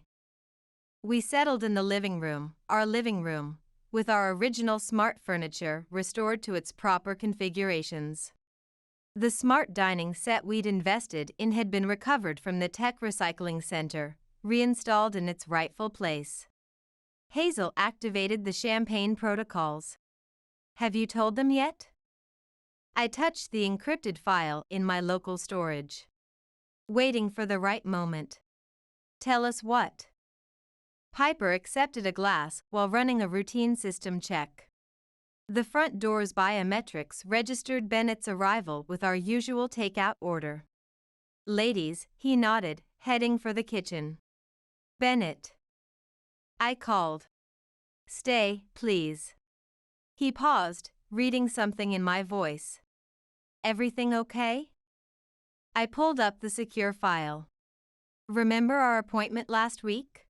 We settled in the living room, our living room, with our original smart furniture restored to its proper configurations. The smart dining set we'd invested in had been recovered from the tech recycling center, reinstalled in its rightful place. Hazel activated the champagne protocols. Have you told them yet? I touched the encrypted file in my local storage. Waiting for the right moment. Tell us what? Piper accepted a glass while running a routine system check. The front door's biometrics registered Bennett's arrival with our usual takeout order. Ladies, he nodded, heading for the kitchen. Bennett. I called. Stay, please. He paused, reading something in my voice. Everything okay? I pulled up the secure file. Remember our appointment last week?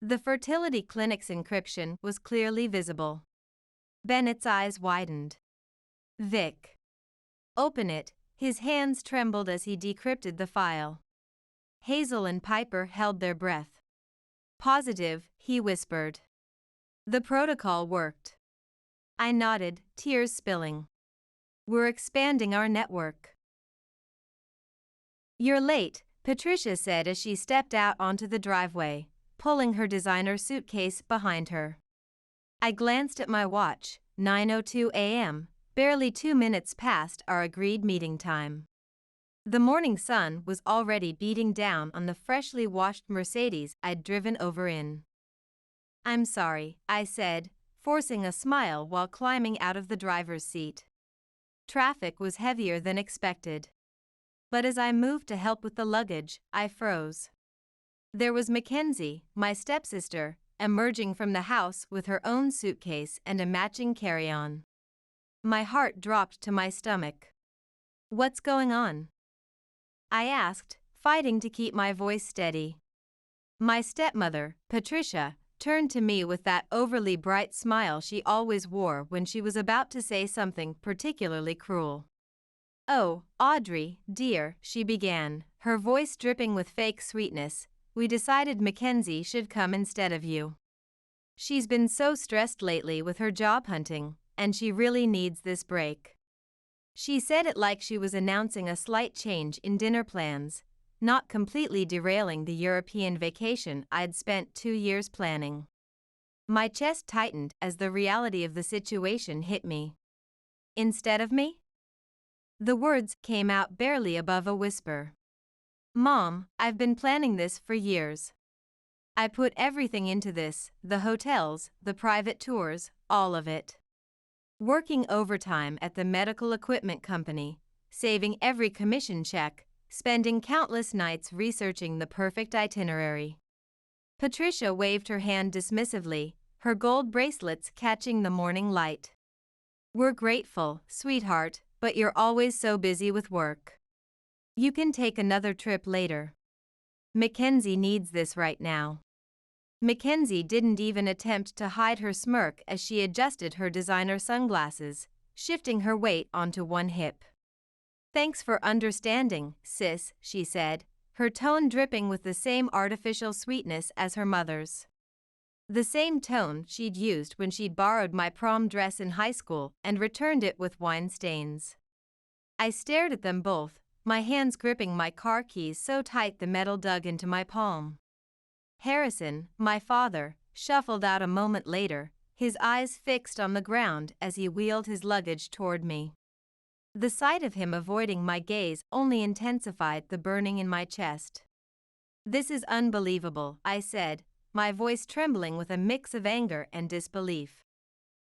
The fertility clinic's encryption was clearly visible. Bennett's eyes widened. Vic. Open it. His hands trembled as he decrypted the file. Hazel and Piper held their breath. Positive, he whispered. The protocol worked. I nodded, tears spilling. We're expanding our network. You're late, Patricia said as she stepped out onto the driveway, pulling her designer suitcase behind her. I glanced at my watch, 9:02 a.m., barely 2 minutes past our agreed meeting time. The morning sun was already beating down on the freshly washed Mercedes I'd driven over in. I'm sorry, I said, forcing a smile while climbing out of the driver's seat. Traffic was heavier than expected. But as I moved to help with the luggage, I froze. There was Mackenzie, my stepsister, emerging from the house with her own suitcase and a matching carry-on. My heart dropped to my stomach. What's going on? I asked, fighting to keep my voice steady. My stepmother, Patricia, turned to me with that overly bright smile she always wore when she was about to say something particularly cruel. Oh, Audrey, dear, she began, her voice dripping with fake sweetness, we decided Mackenzie should come instead of you. She's been so stressed lately with her job hunting, and she really needs this break. She said it like she was announcing a slight change in dinner plans, not completely derailing the European vacation I'd spent 2 years planning. My chest tightened as the reality of the situation hit me. Instead of me? The words came out barely above a whisper. Mom, I've been planning this for years. I put everything into this, the hotels, the private tours, all of it. Working overtime at the medical equipment company, saving every commission check, spending countless nights researching the perfect itinerary. Patricia waved her hand dismissively, her gold bracelets catching the morning light. We're grateful, sweetheart, but you're always so busy with work. You can take another trip later. Mackenzie needs this right now. Mackenzie didn't even attempt to hide her smirk as she adjusted her designer sunglasses, shifting her weight onto one hip. Thanks for understanding, sis, she said, her tone dripping with the same artificial sweetness as her mother's. The same tone she'd used when she'd borrowed my prom dress in high school and returned it with wine stains. I stared at them both, my hands gripping my car keys so tight the metal dug into my palm. Harrison, my father, shuffled out a moment later, his eyes fixed on the ground as he wheeled his luggage toward me. The sight of him avoiding my gaze only intensified the burning in my chest. This is unbelievable, I said, my voice trembling with a mix of anger and disbelief.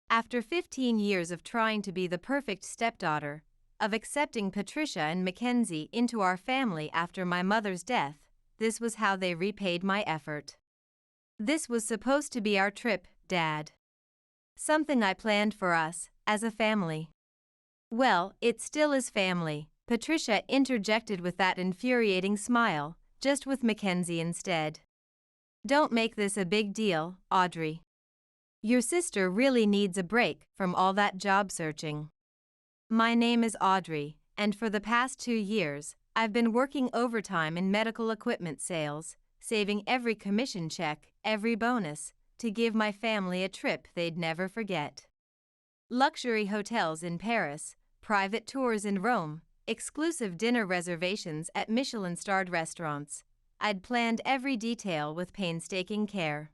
After 15 years of trying to be the perfect stepdaughter, of accepting Patricia and Mackenzie into our family after my mother's death, this was how they repaid my effort. This was supposed to be our trip, Dad. Something I planned for us, as a family. Well, it still is family, Patricia interjected with that infuriating smile, just with Mackenzie instead. Don't make this a big deal, Audrey. Your sister really needs a break from all that job searching. My name is Audrey, and for the past 2 years, I've been working overtime in medical equipment sales, saving every commission check, every bonus, to give my family a trip they'd never forget. Luxury hotels in Paris, private tours in Rome, exclusive dinner reservations at Michelin-starred restaurants. I'd planned every detail with painstaking care.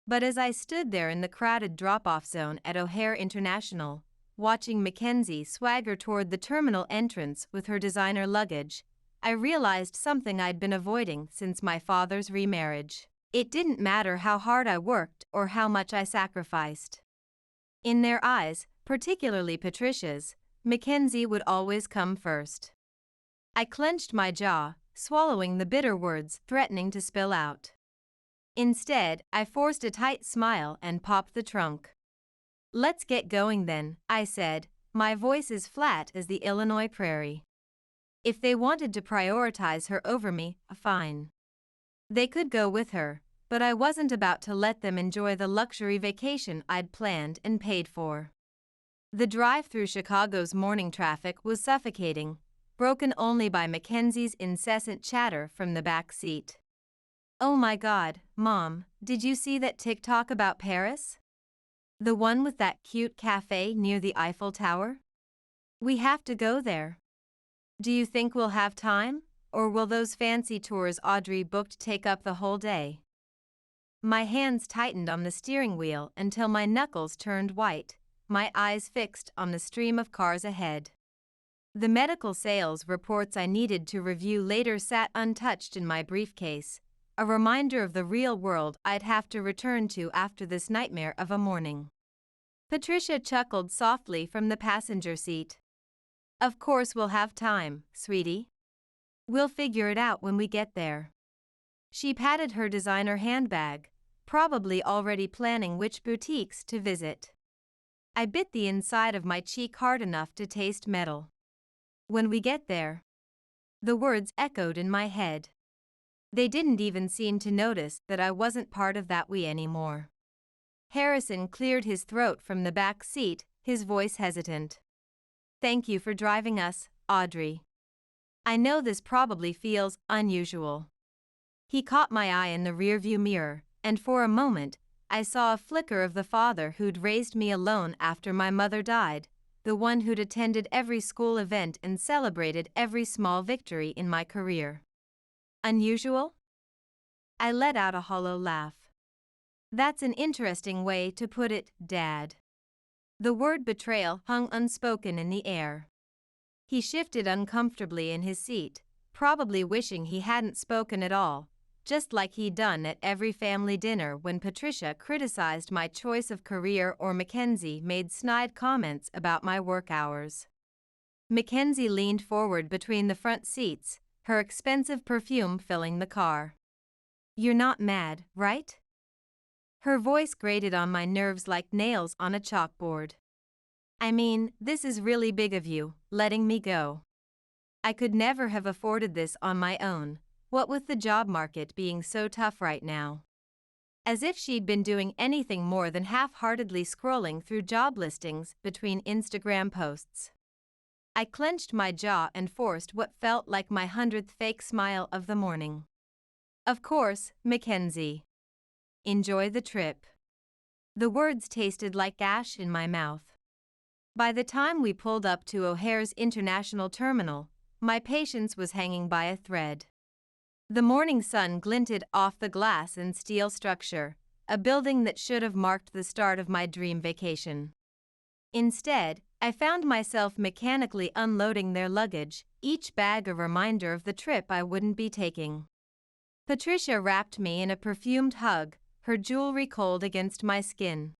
But as I stood there in the crowded drop-off zone at O'Hare International, watching Mackenzie swagger toward the terminal entrance with her designer luggage, I realized something I'd been avoiding since my father's remarriage. It didn't matter how hard I worked or how much I sacrificed. In their eyes, particularly Patricia's, Mackenzie would always come first. I clenched my jaw, swallowing the bitter words threatening to spill out. Instead, I forced a tight smile and popped the trunk. Let's get going then, I said, my voice as flat as the Illinois prairie. If they wanted to prioritize her over me, fine. They could go with her, but I wasn't about to let them enjoy the luxury vacation I'd planned and paid for. The drive through Chicago's morning traffic was suffocating, broken only by Mackenzie's incessant chatter from the back seat. Oh my God, Mom, did you see that TikTok about Paris? The one with that cute cafe near the Eiffel Tower? We have to go there. Do you think we'll have time, or will those fancy tours Audrey booked take up the whole day? My hands tightened on the steering wheel until my knuckles turned white, my eyes fixed on the stream of cars ahead. The medical sales reports I needed to review later sat untouched in my briefcase, a reminder of the real world I'd have to return to after this nightmare of a morning. Patricia chuckled softly from the passenger seat. Of course we'll have time, sweetie. We'll figure it out when we get there. She patted her designer handbag, probably already planning which boutiques to visit. I bit the inside of my cheek hard enough to taste metal. When we get there. The words echoed in my head. They didn't even seem to notice that I wasn't part of that we anymore. Harrison cleared his throat from the back seat, his voice hesitant. Thank you for driving us, Audrey. I know this probably feels unusual. He caught my eye in the rearview mirror, and for a moment, I saw a flicker of the father who'd raised me alone after my mother died, the one who'd attended every school event and celebrated every small victory in my career. Unusual? I let out a hollow laugh. That's an interesting way to put it, Dad. The word betrayal hung unspoken in the air. He shifted uncomfortably in his seat, probably wishing he hadn't spoken at all, just like he'd done at every family dinner when Patricia criticized my choice of career or Mackenzie made snide comments about my work hours. Mackenzie leaned forward between the front seats, her expensive perfume filling the car. You're not mad, right? Her voice grated on my nerves like nails on a chalkboard. I mean, this is really big of you, letting me go. I could never have afforded this on my own, what with the job market being so tough right now. As if she'd been doing anything more than half-heartedly scrolling through job listings between Instagram posts. I clenched my jaw and forced what felt like my 100th fake smile of the morning. Of course, Mackenzie. Enjoy the trip. The words tasted like ash in my mouth. By the time we pulled up to O'Hare's International Terminal, my patience was hanging by a thread. The morning sun glinted off the glass and steel structure, a building that should have marked the start of my dream vacation. Instead, I found myself mechanically unloading their luggage, each bag a reminder of the trip I wouldn't be taking. Patricia wrapped me in a perfumed hug, her jewelry cold against my skin.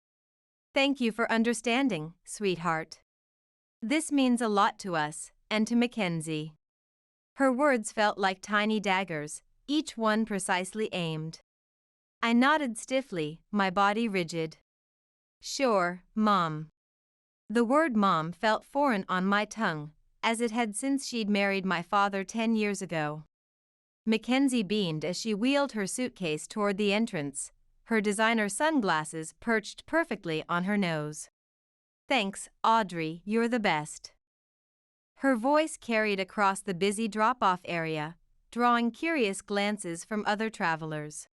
Thank you for understanding, sweetheart. This means a lot to us, and to Mackenzie. Her words felt like tiny daggers, each one precisely aimed. I nodded stiffly, my body rigid. Sure, Mom. The word Mom felt foreign on my tongue, as it had since she'd married my father 10 years ago. Mackenzie beamed as she wheeled her suitcase toward the entrance, her designer sunglasses perched perfectly on her nose. Thanks, Audrey, you're the best. Her voice carried across the busy drop-off area, drawing curious glances from other travelers.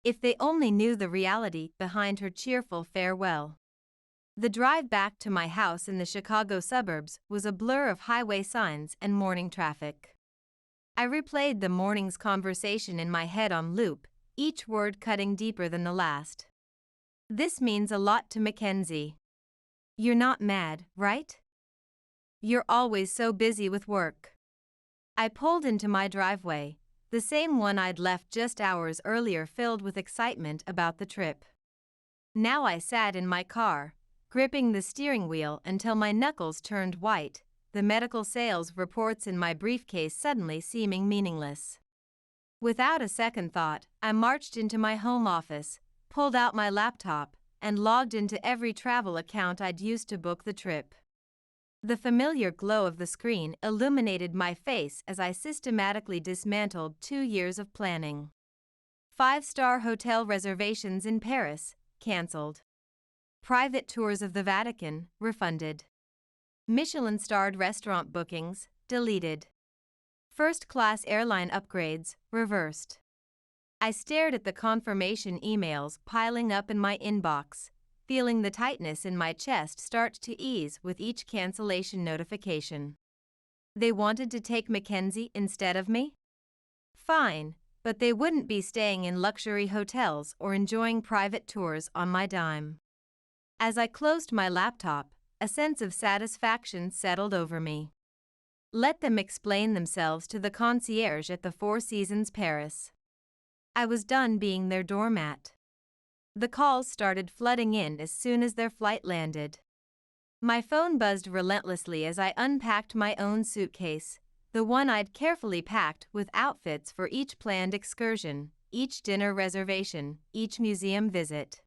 If they only knew the reality behind her cheerful farewell. The drive back to my house in the Chicago suburbs was a blur of highway signs and morning traffic. I replayed the morning's conversation in my head on loop, each word cutting deeper than the last. This means a lot to Mackenzie. You're not mad, right? You're always so busy with work. I pulled into my driveway, the same one I'd left just hours earlier, filled with excitement about the trip. Now I sat in my car, gripping the steering wheel until my knuckles turned white, the medical sales reports in my briefcase suddenly seeming meaningless. Without a second thought, I marched into my home office, pulled out my laptop, and logged into every travel account I'd used to book the trip. The familiar glow of the screen illuminated my face as I systematically dismantled 2 years of planning. 5-star hotel reservations in Paris, cancelled. Private tours of the Vatican, refunded. Michelin-starred restaurant bookings, deleted. First-class airline upgrades, reversed. I stared at the confirmation emails piling up in my inbox, feeling the tightness in my chest start to ease with each cancellation notification. They wanted to take Mackenzie instead of me? Fine, but they wouldn't be staying in luxury hotels or enjoying private tours on my dime. As I closed my laptop, a sense of satisfaction settled over me. Let them explain themselves to the concierge at the Four Seasons Paris. I was done being their doormat. The calls started flooding in as soon as their flight landed. My phone buzzed relentlessly as I unpacked my own suitcase, the one I'd carefully packed with outfits for each planned excursion, each dinner reservation, each museum visit.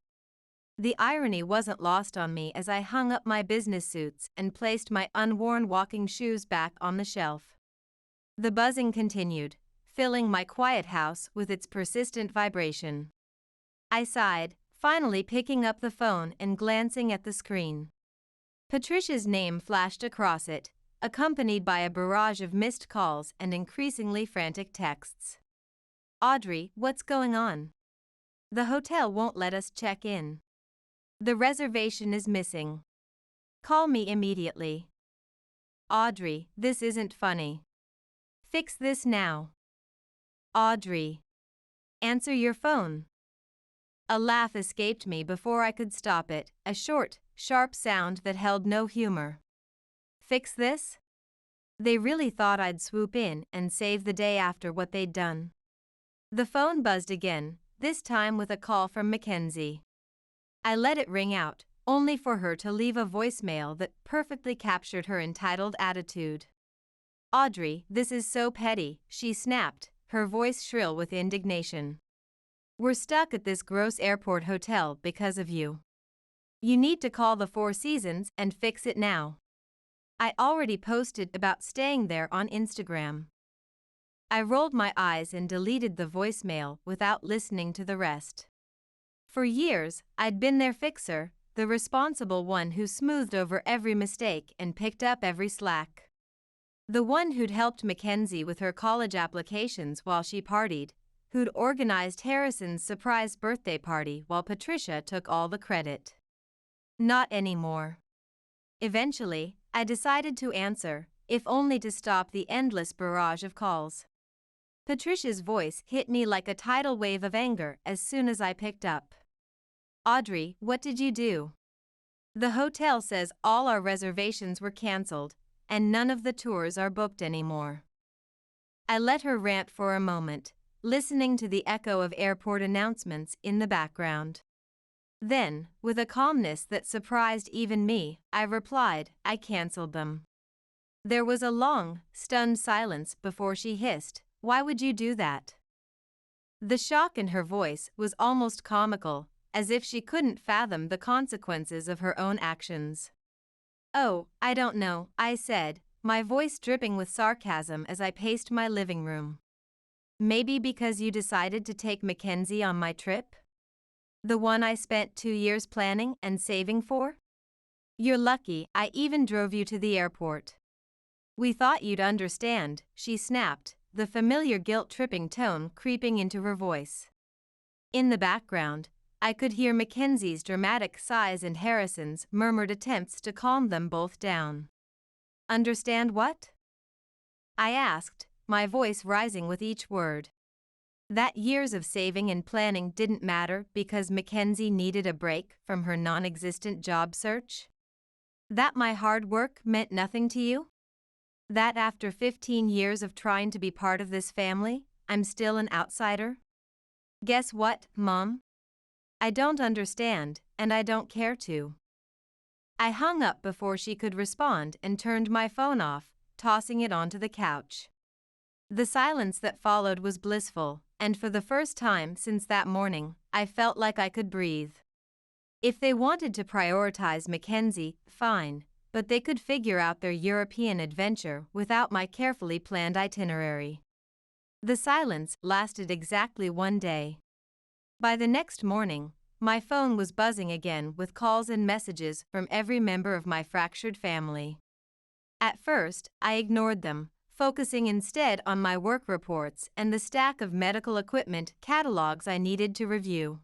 The irony wasn't lost on me as I hung up my business suits and placed my unworn walking shoes back on the shelf. The buzzing continued, filling my quiet house with its persistent vibration. I sighed, finally picking up the phone and glancing at the screen. Patricia's name flashed across it, accompanied by a barrage of missed calls and increasingly frantic texts. Audrey, what's going on? The hotel won't let us check in. The reservation is missing. Call me immediately. Audrey, this isn't funny. Fix this now. Audrey. Answer your phone. A laugh escaped me before I could stop it, a short, sharp sound that held no humor. Fix this? They really thought I'd swoop in and save the day after what they'd done. The phone buzzed again, this time with a call from Mackenzie. I let it ring out, only for her to leave a voicemail that perfectly captured her entitled attitude. Audrey, this is so petty, she snapped, her voice shrill with indignation. We're stuck at this gross airport hotel because of you. You need to call the Four Seasons and fix it now. I already posted about staying there on Instagram. I rolled my eyes and deleted the voicemail without listening to the rest. For years, I'd been their fixer, the responsible one who smoothed over every mistake and picked up every slack. The one who'd helped Mackenzie with her college applications while she partied, who'd organized Harrison's surprise birthday party while Patricia took all the credit. Not anymore. Eventually, I decided to answer, if only to stop the endless barrage of calls. Patricia's voice hit me like a tidal wave of anger as soon as I picked up. Audrey, what did you do? The hotel says all our reservations were canceled, and none of the tours are booked anymore. I let her rant for a moment, listening to the echo of airport announcements in the background. Then, with a calmness that surprised even me, I replied, I canceled them. There was a long, stunned silence before she hissed, Why would you do that? The shock in her voice was almost comical, as if she couldn't fathom the consequences of her own actions. Oh, I don't know, I said, my voice dripping with sarcasm as I paced my living room. Maybe because you decided to take Mackenzie on my trip? The one I spent 2 years planning and saving for? You're lucky I even drove you to the airport. We thought you'd understand, she snapped, the familiar guilt-tripping tone creeping into her voice. In the background, I could hear Mackenzie's dramatic sighs and Harrison's murmured attempts to calm them both down. Understand what? I asked, my voice rising with each word. That years of saving and planning didn't matter because Mackenzie needed a break from her non-existent job search? That my hard work meant nothing to you? That after 15 years of trying to be part of this family, I'm still an outsider? Guess what, Mom? I don't understand, and I don't care to. I hung up before she could respond and turned my phone off, tossing it onto the couch. The silence that followed was blissful, and for the first time since that morning, I felt like I could breathe. If they wanted to prioritize Mackenzie, fine, but they could figure out their European adventure without my carefully planned itinerary. The silence lasted exactly 1 day. By the next morning, my phone was buzzing again with calls and messages from every member of my fractured family. At first, I ignored them, focusing instead on my work reports and the stack of medical equipment catalogs I needed to review.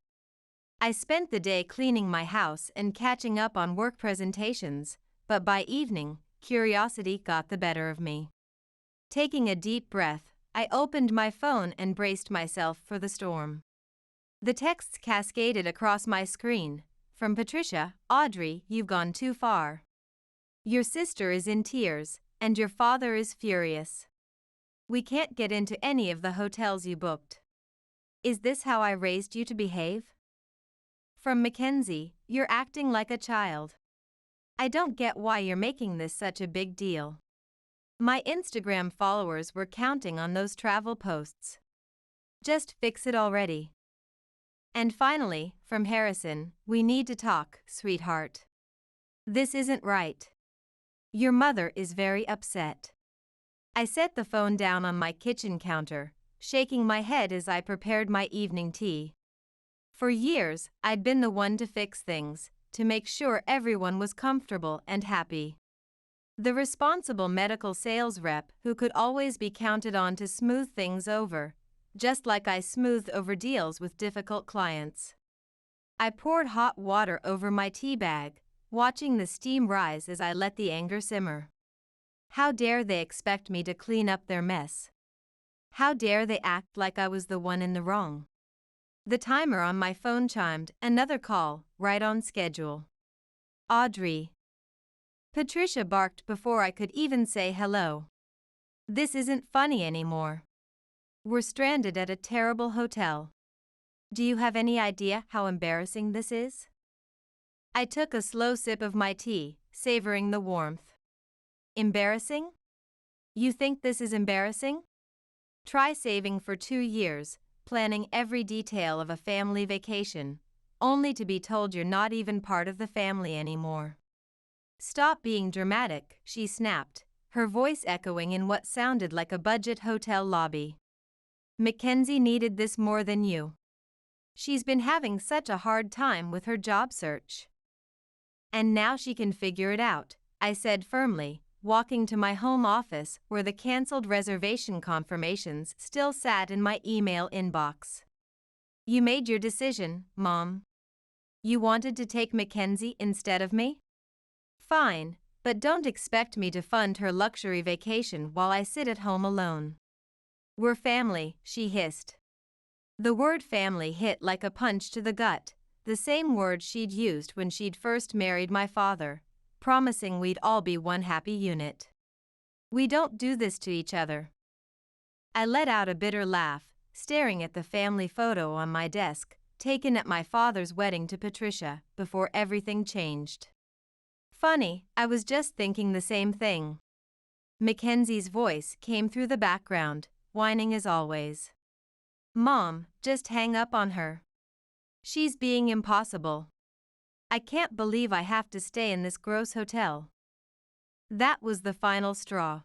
I spent the day cleaning my house and catching up on work presentations, but by evening, curiosity got the better of me. Taking a deep breath, I opened my phone and braced myself for the storm. The texts cascaded across my screen. From Patricia, Audrey, you've gone too far. Your sister is in tears, and your father is furious. We can't get into any of the hotels you booked. Is this how I raised you to behave? From Mackenzie, you're acting like a child. I don't get why you're making this such a big deal. My Instagram followers were counting on those travel posts. Just fix it already. And finally, from Harrison, we need to talk, sweetheart. This isn't right. Your mother is very upset. I set the phone down on my kitchen counter, shaking my head as I prepared my evening tea. For years, I'd been the one to fix things, to make sure everyone was comfortable and happy. The responsible medical sales rep who could always be counted on to smooth things over, just like I smoothed over deals with difficult clients. I poured hot water over my tea bag, watching the steam rise as I let the anger simmer. How dare they expect me to clean up their mess? How dare they act like I was the one in the wrong? The timer on my phone chimed, another call, right on schedule. Audrey. Patricia barked before I could even say hello. This isn't funny anymore. We're stranded at a terrible hotel. Do you have any idea how embarrassing this is? I took a slow sip of my tea, savoring the warmth. Embarrassing? You think this is embarrassing? Try saving for 2 years, planning every detail of a family vacation, only to be told you're not even part of the family anymore. Stop being dramatic, she snapped, her voice echoing in what sounded like a budget hotel lobby. Mackenzie needed this more than you. She's been having such a hard time with her job search. And now she can figure it out, I said firmly, walking to my home office where the canceled reservation confirmations still sat in my email inbox. You made your decision, Mom. You wanted to take Mackenzie instead of me? Fine, but don't expect me to fund her luxury vacation while I sit at home alone. We're family, she hissed. The word family hit like a punch to the gut, the same word she'd used when she'd first married my father, promising we'd all be one happy unit. We don't do this to each other. I let out a bitter laugh, staring at the family photo on my desk, taken at my father's wedding to Patricia, before everything changed. Funny, I was just thinking the same thing. Mackenzie's voice came through the background, whining as always. Mom, just hang up on her. She's being impossible. I can't believe I have to stay in this gross hotel. That was the final straw.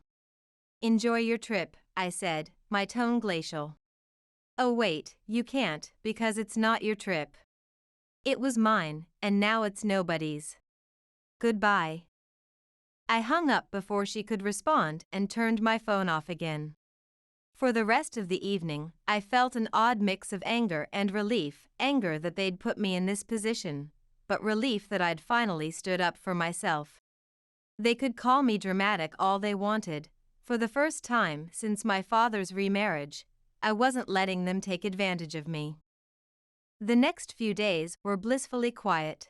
Enjoy your trip, I said, my tone glacial. Oh wait, you can't, because it's not your trip. It was mine, and now it's nobody's. Goodbye. I hung up before she could respond and turned my phone off again. For the rest of the evening, I felt an odd mix of anger and relief, anger that they'd put me in this position, but relief that I'd finally stood up for myself. They could call me dramatic all they wanted. For the first time since my father's remarriage, I wasn't letting them take advantage of me. The next few days were blissfully quiet.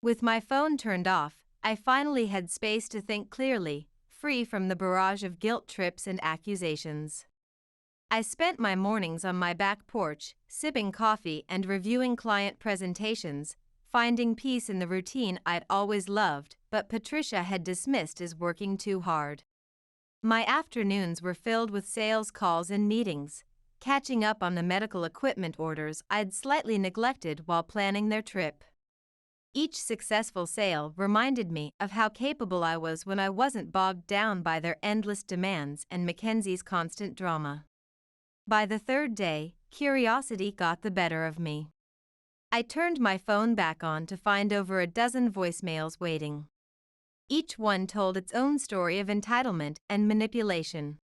With my phone turned off, I finally had space to think clearly, free from the barrage of guilt trips and accusations. I spent my mornings on my back porch, sipping coffee and reviewing client presentations, finding peace in the routine I'd always loved, but Patricia had dismissed as working too hard. My afternoons were filled with sales calls and meetings, catching up on the medical equipment orders I'd slightly neglected while planning their trip. Each successful sale reminded me of how capable I was when I wasn't bogged down by their endless demands and Mackenzie's constant drama. By the third day, curiosity got the better of me. I turned my phone back on to find over a dozen voicemails waiting. Each one told its own story of entitlement and manipulation.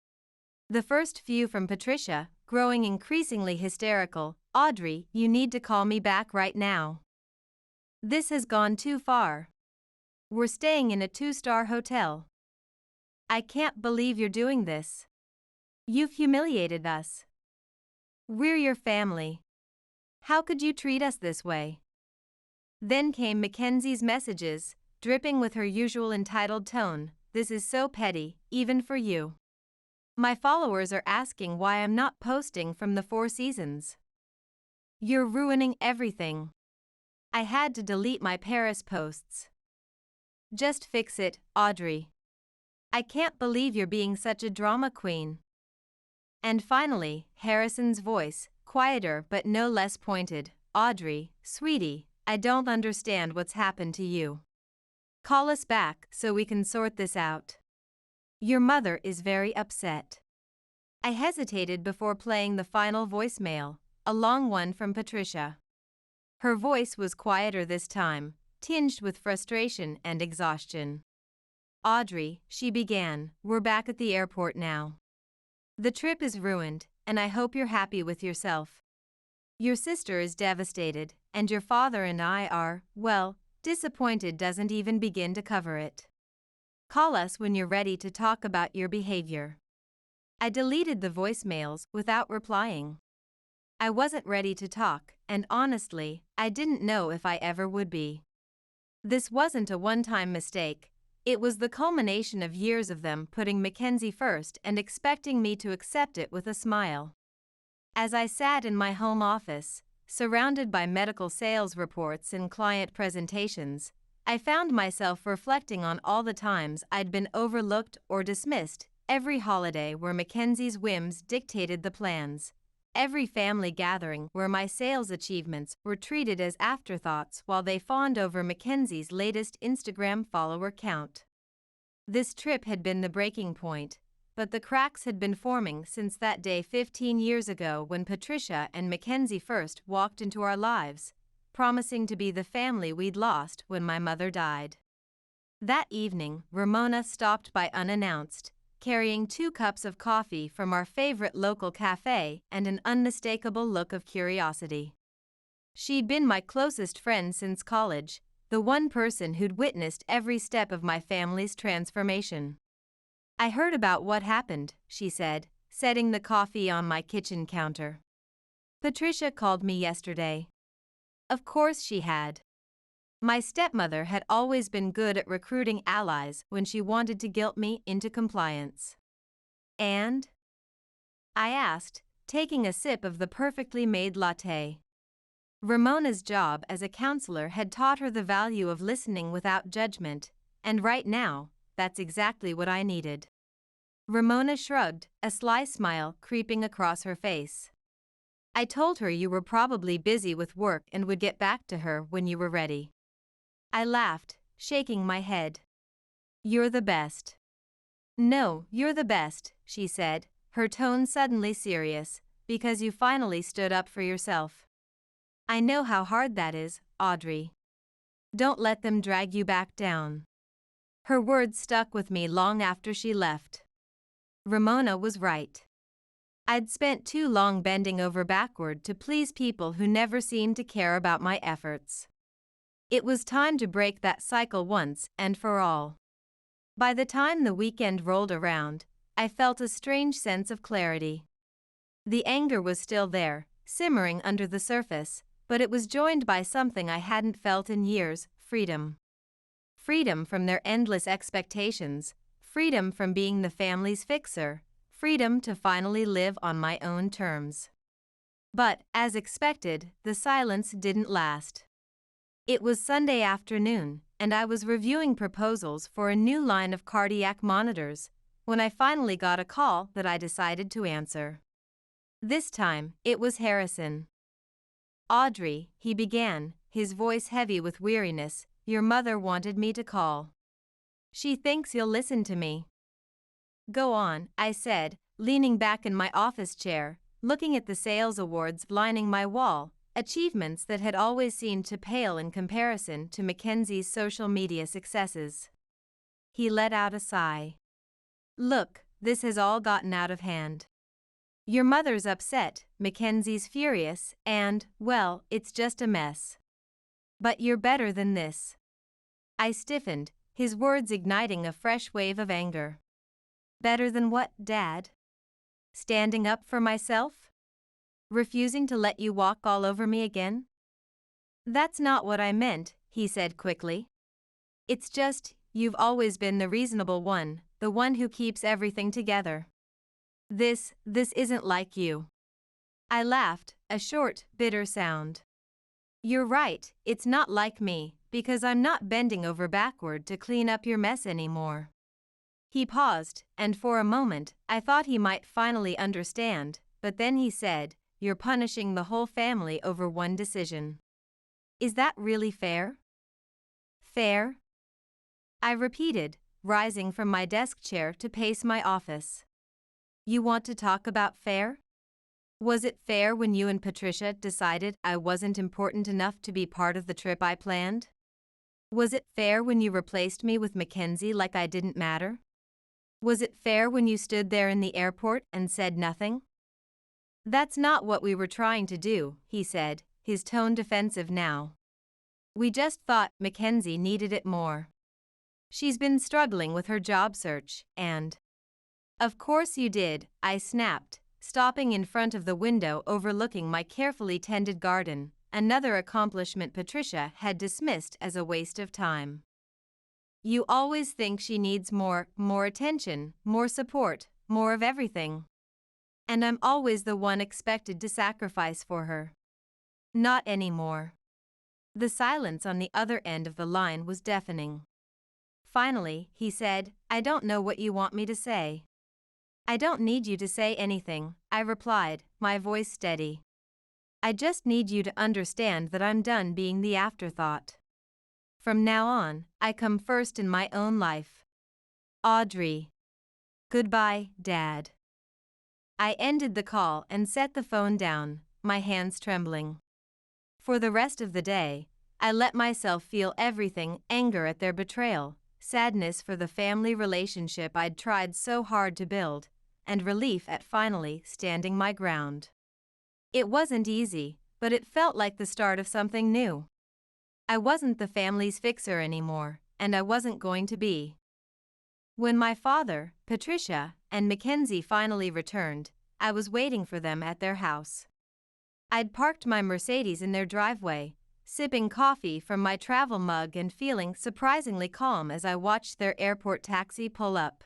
The first few from Patricia, growing increasingly hysterical. Audrey, you need to call me back right now. This has gone too far. We're staying in a 2-star hotel. I can't believe you're doing this. You've humiliated us. We're your family. How could you treat us this way? Then came Mackenzie's messages, dripping with her usual entitled tone. This is so petty, even for you. My followers are asking why I'm not posting from the Four Seasons. You're ruining everything. I had to delete my Paris posts. Just fix it, Audrey. I can't believe you're being such a drama queen. And finally, Harrison's voice, quieter but no less pointed. Audrey, sweetie, I don't understand what's happened to you. Call us back so we can sort this out. Your mother is very upset. I hesitated before playing the final voicemail, a long one from Patricia. Her voice was quieter this time, tinged with frustration and exhaustion. Audrey, she began, we're back at the airport now. The trip is ruined, and I hope you're happy with yourself. Your sister is devastated, and your father and I are, well, disappointed doesn't even begin to cover it. Call us when you're ready to talk about your behavior. I deleted the voicemails without replying. I wasn't ready to talk, and honestly, I didn't know if I ever would be. This wasn't a one-time mistake. It was the culmination of years of them putting Mackenzie first and expecting me to accept it with a smile. As I sat in my home office, surrounded by medical sales reports and client presentations, I found myself reflecting on all the times I'd been overlooked or dismissed, every holiday where Mackenzie's whims dictated the plans, every family gathering where my sales achievements were treated as afterthoughts while they fawned over Mackenzie's latest Instagram follower count. This trip had been the breaking point, but the cracks had been forming since that day 15 years ago when Patricia and Mackenzie first walked into our lives, promising to be the family we'd lost when my mother died. That evening, Ramona stopped by unannounced, carrying 2 cups of coffee from our favorite local cafe and an unmistakable look of curiosity. She'd been my closest friend since college, the one person who'd witnessed every step of my family's transformation. I heard about what happened, she said, setting the coffee on my kitchen counter. Patricia called me yesterday. Of course she had. My stepmother had always been good at recruiting allies when she wanted to guilt me into compliance. And? I asked, taking a sip of the perfectly made latte. Ramona's job as a counselor had taught her the value of listening without judgment, and right now, that's exactly what I needed. Ramona shrugged, a sly smile creeping across her face. I told her you were probably busy with work and would get back to her when you were ready. I laughed, shaking my head. You're the best. No, you're the best, she said, her tone suddenly serious, because you finally stood up for yourself. I know how hard that is, Audrey. Don't let them drag you back down. Her words stuck with me long after she left. Ramona was right. I'd spent too long bending over backward to please people who never seemed to care about my efforts. It was time to break that cycle once and for all. By the time the weekend rolled around, I felt a strange sense of clarity. The anger was still there, simmering under the surface, but it was joined by something I hadn't felt in years: freedom. Freedom from their endless expectations, freedom from being the family's fixer, freedom to finally live on my own terms. But, as expected, the silence didn't last. It was Sunday afternoon, and I was reviewing proposals for a new line of cardiac monitors, when I finally got a call that I decided to answer. This time, it was Harrison. Audrey, he began, his voice heavy with weariness, your mother wanted me to call. She thinks you'll listen to me. Go on, I said, leaning back in my office chair, looking at the sales awards lining my wall, achievements that had always seemed to pale in comparison to Mackenzie's social media successes. He let out a sigh. Look, this has all gotten out of hand. Your mother's upset, Mackenzie's furious, and, well, it's just a mess. But you're better than this. I stiffened, his words igniting a fresh wave of anger. Better than what, Dad? Standing up for myself? Refusing to let you walk all over me again? That's not what I meant, he said quickly. It's just, you've always been the reasonable one, the one who keeps everything together. This isn't like you. I laughed, a short, bitter sound. You're right, it's not like me, because I'm not bending over backward to clean up your mess anymore. He paused, and for a moment, I thought he might finally understand, but then he said, you're punishing the whole family over one decision. Is that really fair? Fair? I repeated, rising from my desk chair to pace my office. You want to talk about fair? Was it fair when you and Patricia decided I wasn't important enough to be part of the trip I planned? Was it fair when you replaced me with Mackenzie like I didn't matter? Was it fair when you stood there in the airport and said nothing? That's not what we were trying to do, he said, his tone defensive now. We just thought Mackenzie needed it more. She's been struggling with her job search, and… Of course you did, I snapped, stopping in front of the window overlooking my carefully tended garden, another accomplishment Patricia had dismissed as a waste of time. You always think she needs more attention, more support, more of everything. And I'm always the one expected to sacrifice for her. Not anymore. The silence on the other end of the line was deafening. Finally, he said, I don't know what you want me to say. I don't need you to say anything, I replied, my voice steady. I just need you to understand that I'm done being the afterthought. From now on, I come first in my own life. Audrey. Goodbye, Dad. I ended the call and set the phone down, my hands trembling. For the rest of the day, I let myself feel everything: anger at their betrayal, sadness for the family relationship I'd tried so hard to build, and relief at finally standing my ground. It wasn't easy, but it felt like the start of something new. I wasn't the family's fixer anymore, and I wasn't going to be. When my father, Patricia, and Mackenzie finally returned, I was waiting for them at their house. I'd parked my Mercedes in their driveway, sipping coffee from my travel mug and feeling surprisingly calm as I watched their airport taxi pull up.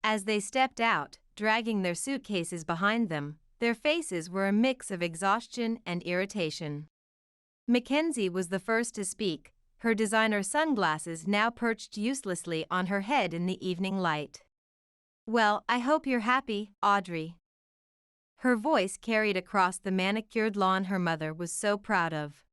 As they stepped out, dragging their suitcases behind them, Their faces were a mix of exhaustion and irritation. Mackenzie was the first to speak, her designer sunglasses now perched uselessly on her head in the evening light. "Well, I hope you're happy, Audrey." Her voice carried across the manicured lawn her mother was so proud of.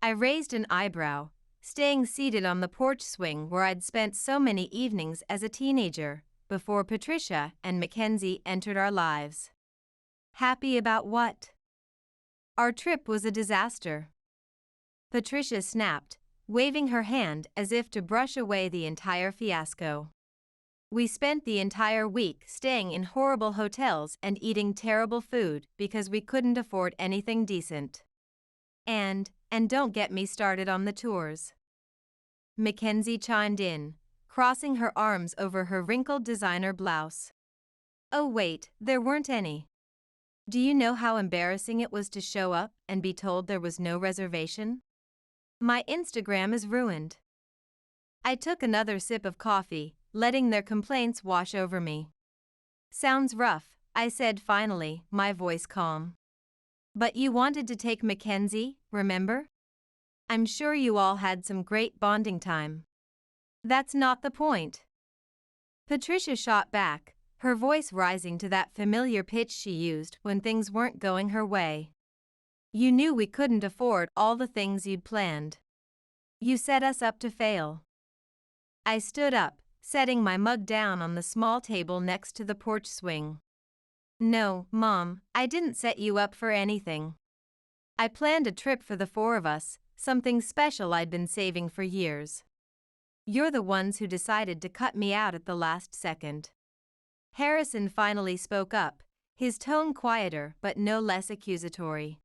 I raised an eyebrow, staying seated on the porch swing where I'd spent so many evenings as a teenager, before Patricia and Mackenzie entered our lives. Happy about what? Our trip was a disaster. Patricia snapped, waving her hand as if to brush away the entire fiasco. We spent the entire week staying in horrible hotels and eating terrible food because we couldn't afford anything decent. And don't get me started on the tours. Mackenzie chimed in, crossing her arms over her wrinkled designer blouse. Oh wait, there weren't any. Do you know how embarrassing it was to show up and be told there was no reservation? My Instagram is ruined. I took another sip of coffee, letting their complaints wash over me. Sounds rough, I said finally, my voice calm. But you wanted to take Mackenzie, remember? I'm sure you all had some great bonding time. That's not the point. Patricia shot back, her voice rising to that familiar pitch she used when things weren't going her way. You knew we couldn't afford all the things you'd planned. You set us up to fail. I stood up, setting my mug down on the small table next to the porch swing. No, Mom, I didn't set you up for anything. I planned a trip for the four of us, something special I'd been saving for years. You're the ones who decided to cut me out at the last second. Harrison finally spoke up, his tone quieter but no less accusatory.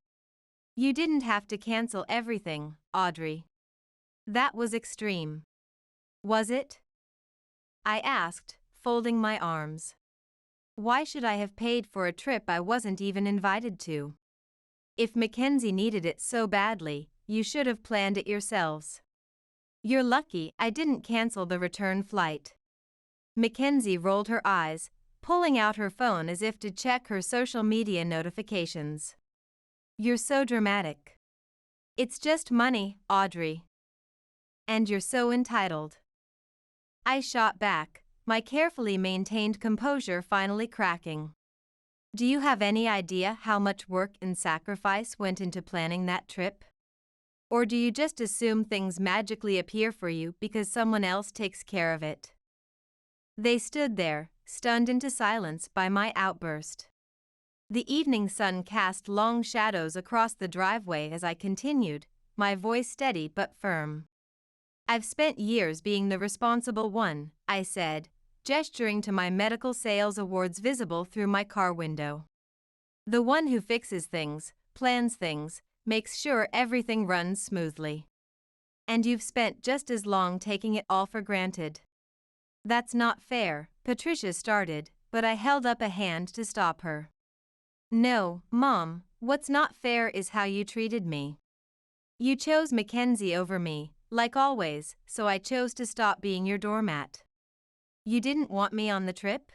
You didn't have to cancel everything, Audrey. That was extreme. Was it? I asked, folding my arms. Why should I have paid for a trip I wasn't even invited to? If Mackenzie needed it so badly, you should have planned it yourselves. You're lucky I didn't cancel the return flight. Mackenzie rolled her eyes, pulling out her phone as if to check her social media notifications. You're so dramatic. It's just money, Audrey. And you're so entitled. I shot back, my carefully maintained composure finally cracking. Do you have any idea how much work and sacrifice went into planning that trip? Or do you just assume things magically appear for you because someone else takes care of it? They stood there, stunned into silence by my outburst. The evening sun cast long shadows across the driveway as I continued, my voice steady but firm. I've spent years being the responsible one, I said, gesturing to my medical sales awards visible through my car window. The one who fixes things, plans things, makes sure everything runs smoothly. And you've spent just as long taking it all for granted. That's not fair, Patricia started, but I held up a hand to stop her. No, Mom, what's not fair is how you treated me. You chose Mackenzie over me, like always, so I chose to stop being your doormat. You didn't want me on the trip?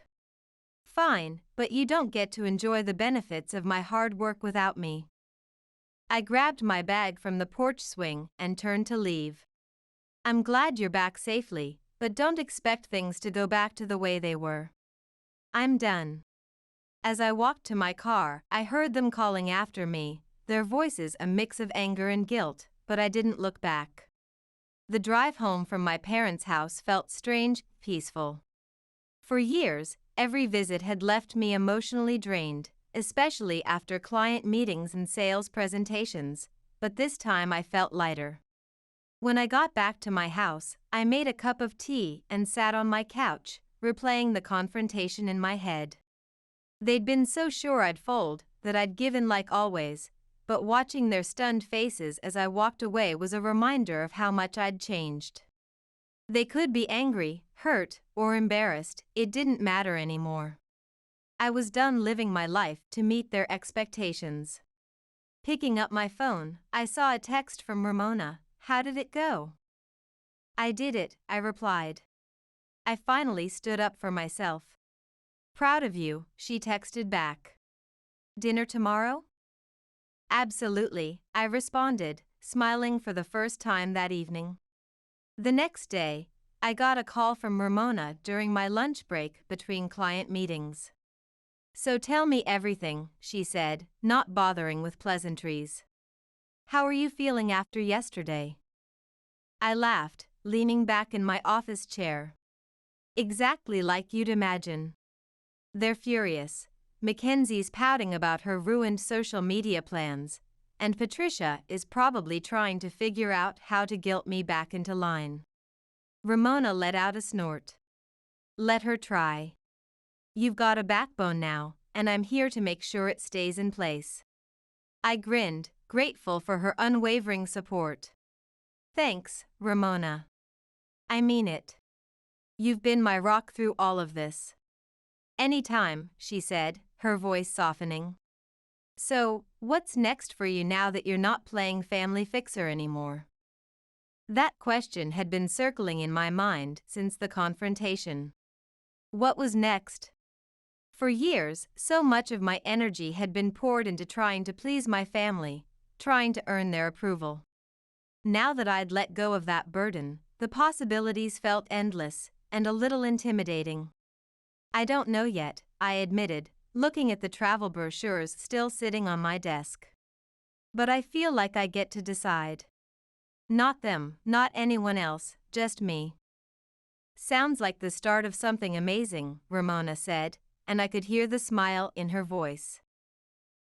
Fine, but you don't get to enjoy the benefits of my hard work without me. I grabbed my bag from the porch swing and turned to leave. I'm glad you're back safely, but don't expect things to go back to the way they were. I'm done. As I walked to my car, I heard them calling after me, their voices a mix of anger and guilt, but I didn't look back. The drive home from my parents' house felt strange, peaceful. For years, every visit had left me emotionally drained, especially after client meetings and sales presentations, but this time I felt lighter. When I got back to my house, I made a cup of tea and sat on my couch, replaying the confrontation in my head. They'd been so sure I'd fold that I'd given like always, but watching their stunned faces as I walked away was a reminder of how much I'd changed. They could be angry, hurt, or embarrassed, it didn't matter anymore. I was done living my life to meet their expectations. Picking up my phone, I saw a text from Ramona. How did it go? I did it, I replied. I finally stood up for myself. Proud of you, she texted back. Dinner tomorrow? Absolutely, I responded, smiling for the first time that evening. The next day, I got a call from Ramona during my lunch break between client meetings. So tell me everything, she said, not bothering with pleasantries. How are you feeling after yesterday? I laughed, leaning back in my office chair. Exactly like you'd imagine. They're furious. Mackenzie's pouting about her ruined social media plans, and Patricia is probably trying to figure out how to guilt me back into line. Ramona let out a snort. Let her try. You've got a backbone now, and I'm here to make sure it stays in place. I grinned, grateful for her unwavering support. Thanks, Ramona. I mean it. You've been my rock through all of this. Anytime, she said, her voice softening. So, what's next for you now that you're not playing family fixer anymore? That question had been circling in my mind since the confrontation. What was next? For years, so much of my energy had been poured into trying to please my family, trying to earn their approval. Now that I'd let go of that burden, the possibilities felt endless and a little intimidating. I don't know yet, I admitted, looking at the travel brochures still sitting on my desk. But I feel like I get to decide. Not them, not anyone else, just me. Sounds like the start of something amazing, Ramona said, and I could hear the smile in her voice.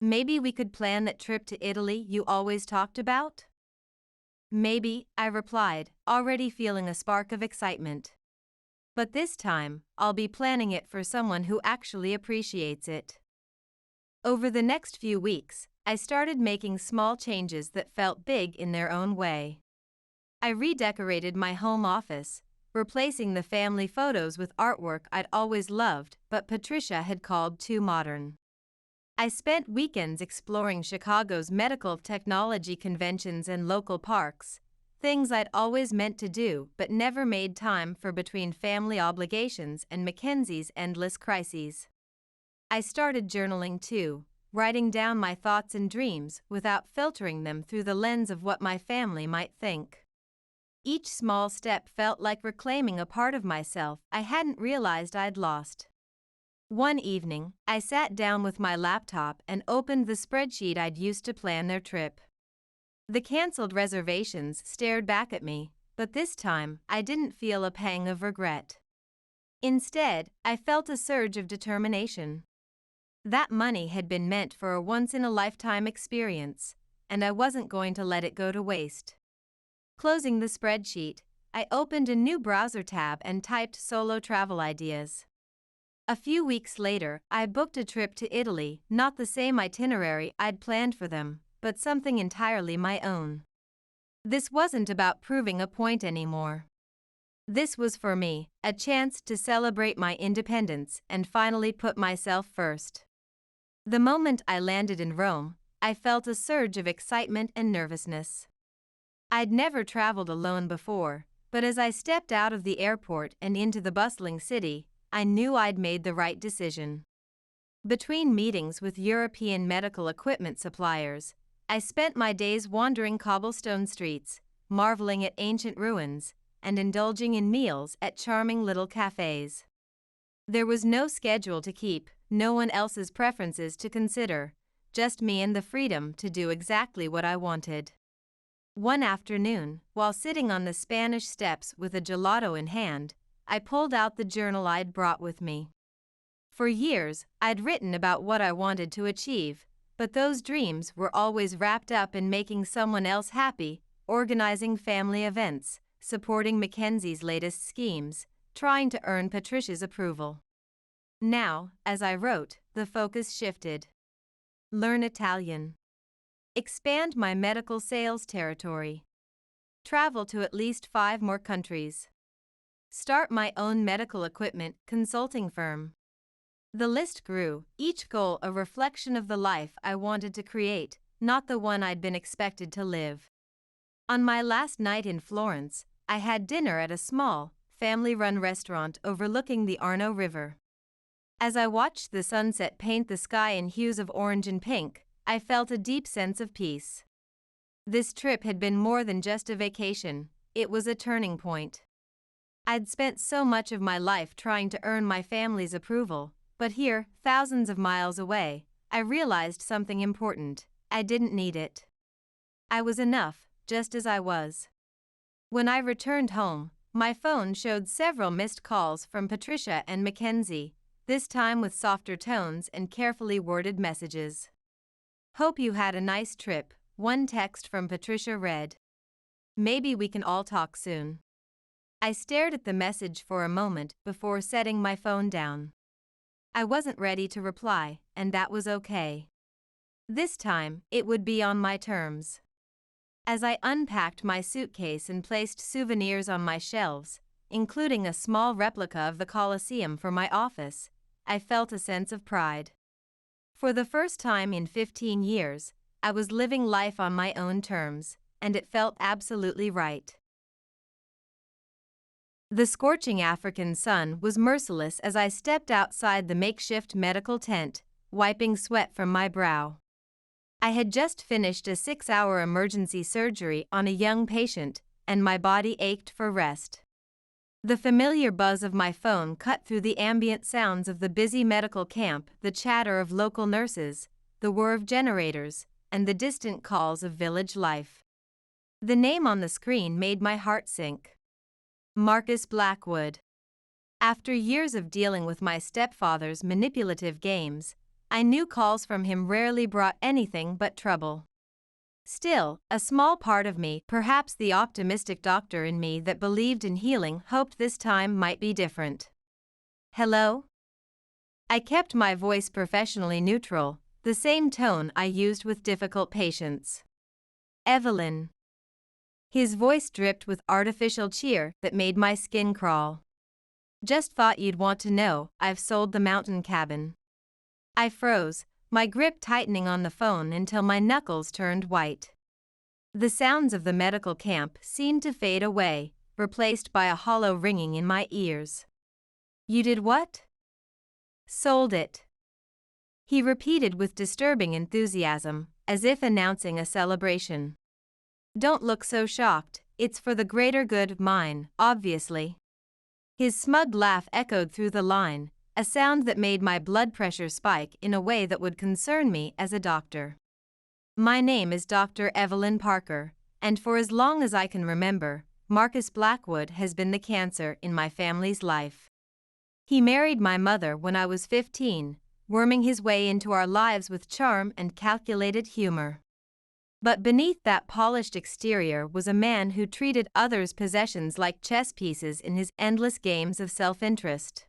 Maybe we could plan that trip to Italy you always talked about? Maybe, I replied, already feeling a spark of excitement. But this time, I'll be planning it for someone who actually appreciates it. Over the next few weeks, I started making small changes that felt big in their own way. I redecorated my home office, replacing the family photos with artwork I'd always loved but Patricia had called too modern. I spent weekends exploring Chicago's medical technology conventions and local parks, things I'd always meant to do but never made time for between family obligations and Mackenzie's endless crises. I started journaling too, writing down my thoughts and dreams without filtering them through the lens of what my family might think. Each small step felt like reclaiming a part of myself I hadn't realized I'd lost. One evening, I sat down with my laptop and opened the spreadsheet I'd used to plan their trip. The canceled reservations stared back at me, but this time I didn't feel a pang of regret. Instead, I felt a surge of determination. That money had been meant for a once-in-a-lifetime experience, and I wasn't going to let it go to waste. Closing the spreadsheet, I opened a new browser tab and typed solo travel ideas. A few weeks later, I booked a trip to Italy, not the same itinerary I'd planned for them, but something entirely my own. This wasn't about proving a point anymore. This was for me, a chance to celebrate my independence and finally put myself first. The moment I landed in Rome, I felt a surge of excitement and nervousness. I'd never traveled alone before, but as I stepped out of the airport and into the bustling city, I knew I'd made the right decision. Between meetings with European medical equipment suppliers, I spent my days wandering cobblestone streets, marveling at ancient ruins, and indulging in meals at charming little cafes. There was no schedule to keep, no one else's preferences to consider, just me and the freedom to do exactly what I wanted. One afternoon, while sitting on the Spanish steps with a gelato in hand, I pulled out the journal I'd brought with me. For years, I'd written about what I wanted to achieve, but those dreams were always wrapped up in making someone else happy, organizing family events, supporting Mackenzie's latest schemes, trying to earn Patricia's approval. Now, as I wrote, the focus shifted. Learn Italian. Expand my medical sales territory. Travel to at least 5 more countries. Start my own medical equipment consulting firm. The list grew, each goal a reflection of the life I wanted to create, not the one I'd been expected to live. On my last night in Florence, I had dinner at a small, family-run restaurant overlooking the Arno River. As I watched the sunset paint the sky in hues of orange and pink, I felt a deep sense of peace. This trip had been more than just a vacation, it was a turning point. I'd spent so much of my life trying to earn my family's approval, but here, thousands of miles away, I realized something important: I didn't need it. I was enough, just as I was. When I returned home, my phone showed several missed calls from Patricia and Mackenzie, this time with softer tones and carefully worded messages. "Hope you had a nice trip," one text from Patricia read. "Maybe we can all talk soon." I stared at the message for a moment before setting my phone down. I wasn't ready to reply, and that was okay. This time, it would be on my terms. As I unpacked my suitcase and placed souvenirs on my shelves, including a small replica of the Colosseum for my office, I felt a sense of pride. For the first time in 15 years, I was living life on my own terms, and it felt absolutely right. The scorching African sun was merciless as I stepped outside the makeshift medical tent, wiping sweat from my brow. I had just finished a 6-hour emergency surgery on a young patient, and my body ached for rest. The familiar buzz of my phone cut through the ambient sounds of the busy medical camp, the chatter of local nurses, the whir of generators, and the distant calls of village life. The name on the screen made my heart sink. Marcus Blackwood. After years of dealing with my stepfather's manipulative games, I knew calls from him rarely brought anything but trouble. Still, a small part of me, perhaps the optimistic doctor in me that believed in healing, hoped this time might be different. "Hello?" I kept my voice professionally neutral, the same tone I used with difficult patients. "Evelyn." His voice dripped with artificial cheer that made my skin crawl. "Just thought you'd want to know, I've sold the mountain cabin." I froze, my grip tightening on the phone until my knuckles turned white. The sounds of the medical camp seemed to fade away, replaced by a hollow ringing in my ears. "You did what?" "Sold it," he repeated with disturbing enthusiasm, as if announcing a celebration. "Don't look so shocked, it's for the greater good of mine, obviously." His smug laugh echoed through the line, a sound that made my blood pressure spike in a way that would concern me as a doctor. "My name is Dr. Evelyn Parker, and for as long as I can remember, Marcus Blackwood has been the cancer in my family's life. He married my mother when I was 15, worming his way into our lives with charm and calculated humor. But beneath that polished exterior was a man who treated others' possessions like chess pieces in his endless games of self-interest.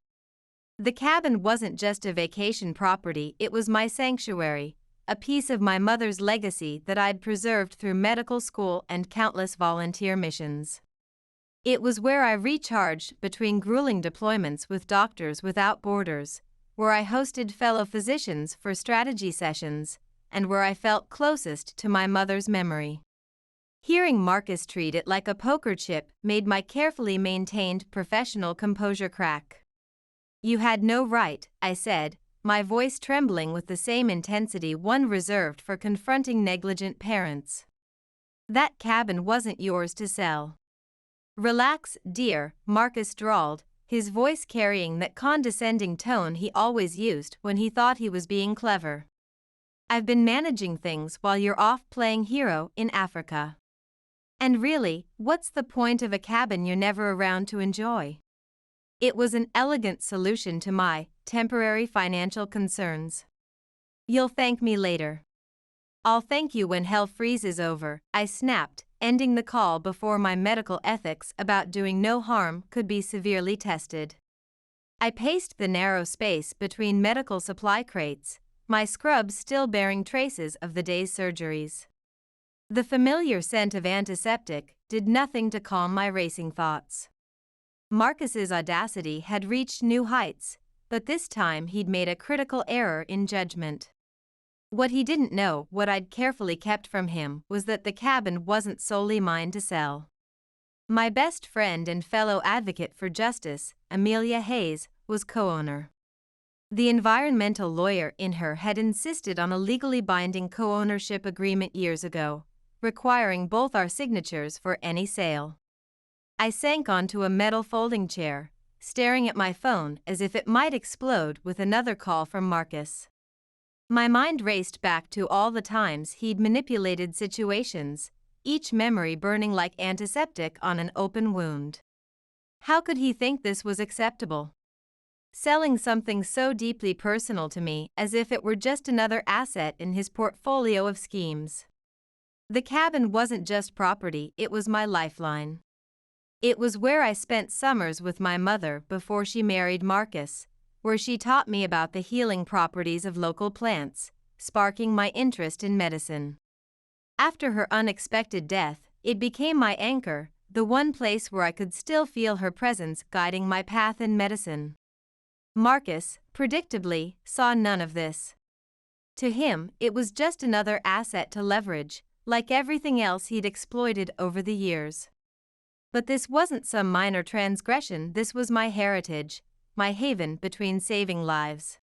The cabin wasn't just a vacation property, it was my sanctuary, a piece of my mother's legacy that I'd preserved through medical school and countless volunteer missions. It was where I recharged between grueling deployments with Doctors Without Borders, where I hosted fellow physicians for strategy sessions, and where I felt closest to my mother's memory. Hearing Marcus treat it like a poker chip made my carefully maintained professional composure crack. "You had no right," I said, my voice trembling with the same intensity one reserved for confronting negligent parents. "That cabin wasn't yours to sell." "Relax, dear," Marcus drawled, his voice carrying that condescending tone he always used when he thought he was being clever. "I've been managing things while you're off playing hero in Africa. And really, what's the point of a cabin you're never around to enjoy?" It was an elegant solution to my temporary financial concerns. "You'll thank me later." "I'll thank you when hell freezes over," I snapped, ending the call before my medical ethics about doing no harm could be severely tested. I paced the narrow space between medical supply crates, my scrubs still bearing traces of the day's surgeries. The familiar scent of antiseptic did nothing to calm my racing thoughts. Marcus's audacity had reached new heights, but this time he'd made a critical error in judgment. What he didn't know, what I'd carefully kept from him, was that the cabin wasn't solely mine to sell. My best friend and fellow advocate for justice, Amelia Hayes, was co-owner. The environmental lawyer in her had insisted on a legally binding co-ownership agreement years ago, requiring both our signatures for any sale. I sank onto a metal folding chair, staring at my phone as if it might explode with another call from Marcus. My mind raced back to all the times he'd manipulated situations, each memory burning like antiseptic on an open wound. How could he think this was acceptable? Selling something so deeply personal to me as if it were just another asset in his portfolio of schemes. The cabin wasn't just property, it was my lifeline. It was where I spent summers with my mother before she married Marcus, where she taught me about the healing properties of local plants, sparking my interest in medicine. After her unexpected death, it became my anchor, the one place where I could still feel her presence guiding my path in medicine. Marcus, predictably, saw none of this. To him, it was just another asset to leverage, like everything else he'd exploited over the years. But this wasn't some minor transgression, this was my heritage, my haven between saving lives.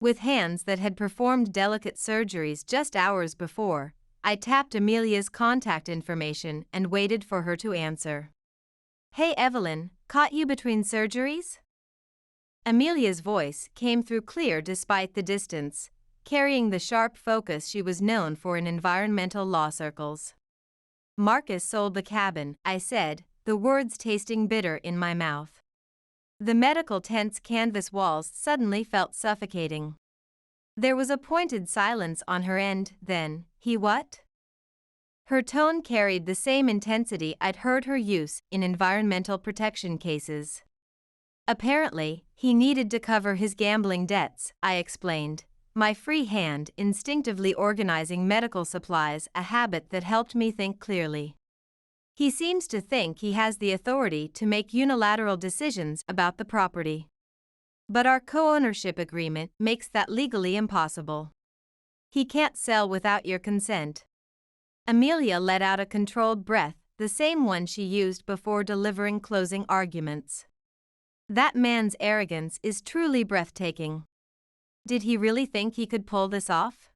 With hands that had performed delicate surgeries just hours before, I tapped Amelia's contact information and waited for her to answer. "Hey Evelyn, caught you between surgeries?" Amelia's voice came through clear despite the distance, carrying the sharp focus she was known for in environmental law circles. "Marcus sold the cabin," I said, the words tasting bitter in my mouth. The medical tent's canvas walls suddenly felt suffocating. There was a pointed silence on her end, then, "He what?" Her tone carried the same intensity I'd heard her use in environmental protection cases. "Apparently, he needed to cover his gambling debts," I explained, my free hand instinctively organizing medical supplies, a habit that helped me think clearly. "He seems to think he has the authority to make unilateral decisions about the property. But our co-ownership agreement makes that legally impossible. He can't sell without your consent." Amelia let out a controlled breath, the same one she used before delivering closing arguments. That man's arrogance is truly breathtaking. Did he really think he could pull this off?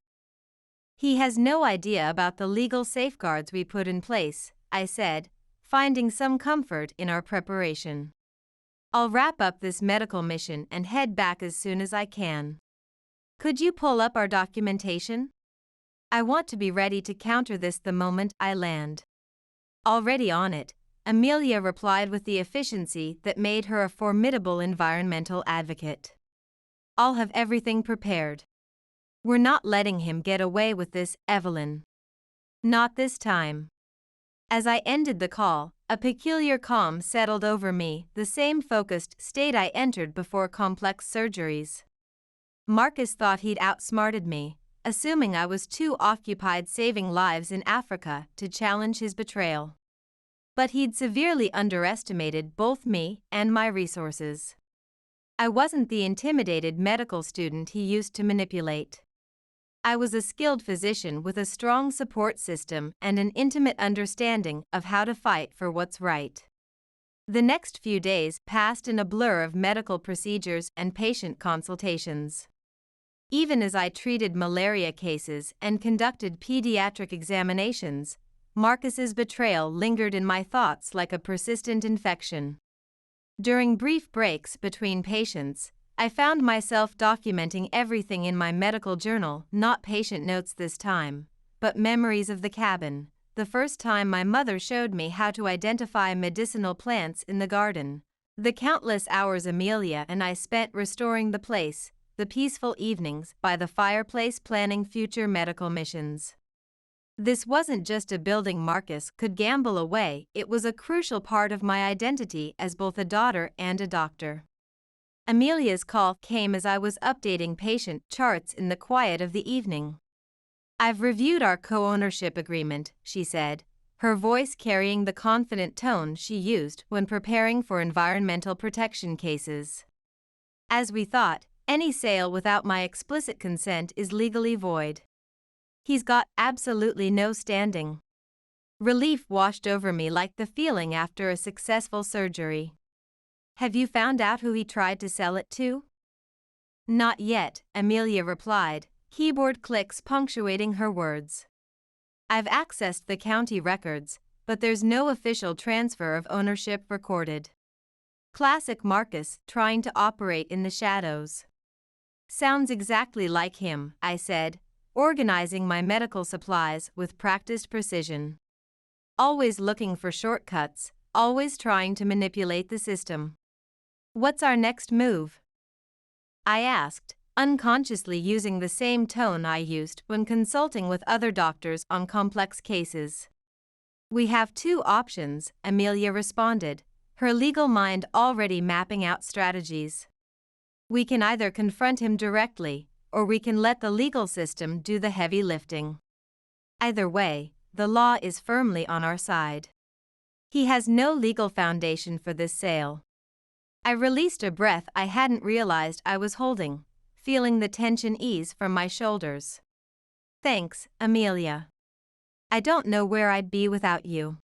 "He has no idea about the legal safeguards we put in place," I said, finding some comfort in our preparation. "I'll wrap up this medical mission and head back as soon as I can. Could you pull up our documentation? I want to be ready to counter this the moment I land." "Already on it," Amelia replied with the efficiency that made her a formidable environmental advocate. "I'll have everything prepared. We're not letting him get away with this, Evelyn. Not this time." As I ended the call, a peculiar calm settled over me, the same focused state I entered before complex surgeries. Marcus thought he'd outsmarted me, assuming I was too occupied saving lives in Africa to challenge his betrayal. But he'd severely underestimated both me and my resources. I wasn't the intimidated medical student he used to manipulate. I was a skilled physician with a strong support system and an intimate understanding of how to fight for what's right. The next few days passed in a blur of medical procedures and patient consultations. Even as I treated malaria cases and conducted pediatric examinations, Marcus's betrayal lingered in my thoughts like a persistent infection. During brief breaks between patients, I found myself documenting everything in my medical journal, not patient notes this time, but memories of the cabin, the first time my mother showed me how to identify medicinal plants in the garden, the countless hours Amelia and I spent restoring the place, the peaceful evenings by the fireplace planning future medical missions. This wasn't just a building Marcus could gamble away, it was a crucial part of my identity as both a daughter and a doctor. Amelia's call came as I was updating patient charts in the quiet of the evening. "I've reviewed our co-ownership agreement," she said, her voice carrying the confident tone she used when preparing for environmental protection cases. "As we thought, any sale without my explicit consent is legally void. He's got absolutely no standing." Relief washed over me like the feeling after a successful surgery. "Have you found out who he tried to sell it to?" Not yet, Amelia replied, keyboard clicks punctuating her words. I've accessed the county records, but there's no official transfer of ownership recorded. Classic Marcus trying to operate in the shadows. Sounds exactly like him, I said, organizing my medical supplies with practiced precision. Always looking for shortcuts, always trying to manipulate the system. What's our next move? I asked, unconsciously using the same tone I used when consulting with other doctors on complex cases. We have two options, Amelia responded, her legal mind already mapping out strategies. We can either confront him directly, or we can let the legal system do the heavy lifting. Either way, the law is firmly on our side. He has no legal foundation for this sale. I released a breath I hadn't realized I was holding, feeling the tension ease from my shoulders. Thanks, Amelia. I don't know where I'd be without you.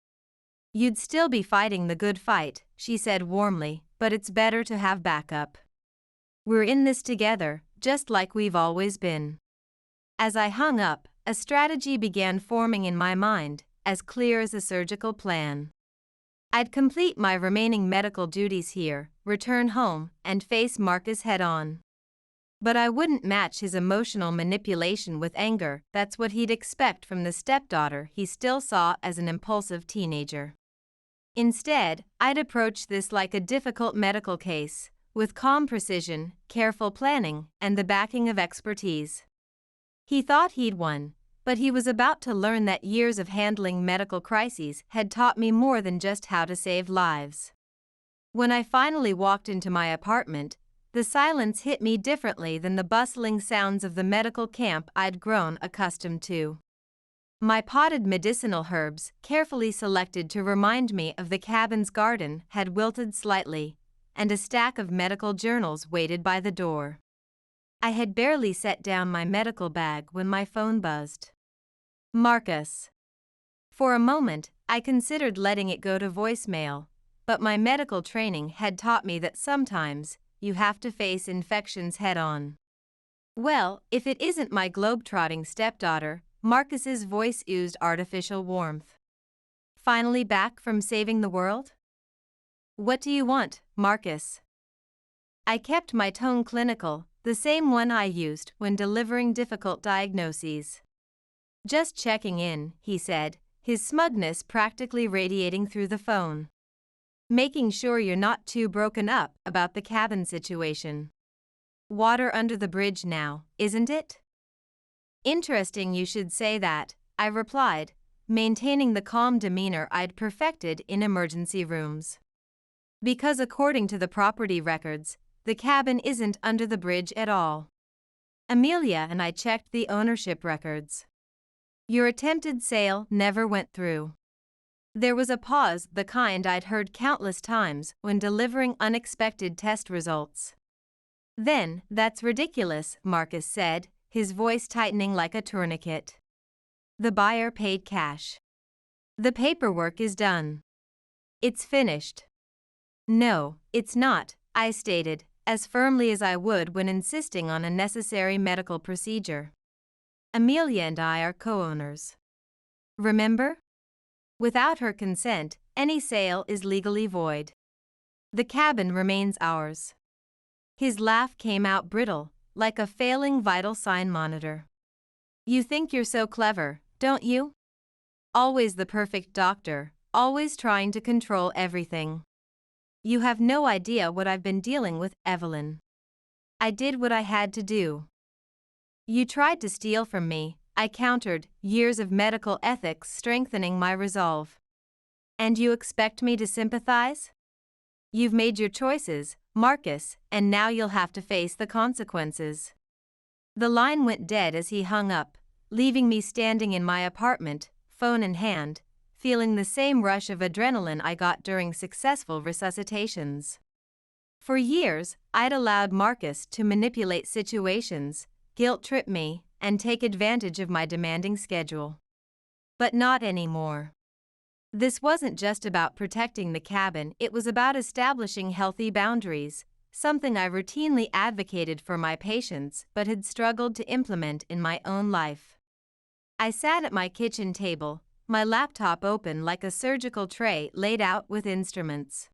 You'd still be fighting the good fight, she said warmly, but it's better to have backup. We're in this together, just like we've always been. As I hung up, a strategy began forming in my mind, as clear as a surgical plan. I'd complete my remaining medical duties here, return home, and face Marcus head-on. But I wouldn't match his emotional manipulation with anger. That's what he'd expect from the stepdaughter he still saw as an impulsive teenager. Instead, I'd approach this like a difficult medical case, with calm precision, careful planning, and the backing of expertise. He thought he'd won, but he was about to learn that years of handling medical crises had taught me more than just how to save lives. When I finally walked into my apartment, the silence hit me differently than the bustling sounds of the medical camp I'd grown accustomed to. My potted medicinal herbs, carefully selected to remind me of the cabin's garden, had wilted slightly, and a stack of medical journals waited by the door. I had barely set down my medical bag when my phone buzzed. Marcus. For a moment, I considered letting it go to voicemail, but my medical training had taught me that sometimes you have to face infections head-on. Well, if it isn't my globe-trotting stepdaughter, Marcus's voice oozed artificial warmth. Finally back from saving the world? What do you want, Marcus? I kept my tone clinical, the same one I used when delivering difficult diagnoses. Just checking in, he said, his smugness practically radiating through the phone. Making sure you're not too broken up about the cabin situation. Water under the bridge now, isn't it? Interesting you should say that, I replied, maintaining the calm demeanor I'd perfected in emergency rooms. Because according to the property records, the cabin isn't under the bridge at all. Amelia and I checked the ownership records. Your attempted sale never went through. There was a pause, the kind I'd heard countless times when delivering unexpected test results. Then, that's ridiculous, Marcus said, his voice tightening like a tourniquet. The buyer paid cash. The paperwork is done. It's finished. No, it's not, I stated, as firmly as I would when insisting on a necessary medical procedure. Amelia and I are co-owners. Remember? Without her consent, any sale is legally void. The cabin remains ours. His laugh came out brittle, like a failing vital sign monitor. You think you're so clever, don't you? Always the perfect doctor, always trying to control everything. You have no idea what I've been dealing with, Evelyn. I did what I had to do. You tried to steal from me, I countered, years of medical ethics strengthening my resolve. And you expect me to sympathize? You've made your choices, Marcus, and now you'll have to face the consequences. The line went dead as he hung up, leaving me standing in my apartment, phone in hand, feeling the same rush of adrenaline I got during successful resuscitations. For years, I'd allowed Marcus to manipulate situations, guilt-trip me, and take advantage of my demanding schedule. But not anymore. This wasn't just about protecting the cabin, it was about establishing healthy boundaries, something I routinely advocated for my patients but had struggled to implement in my own life. I sat at my kitchen table, my laptop open like a surgical tray laid out with instruments.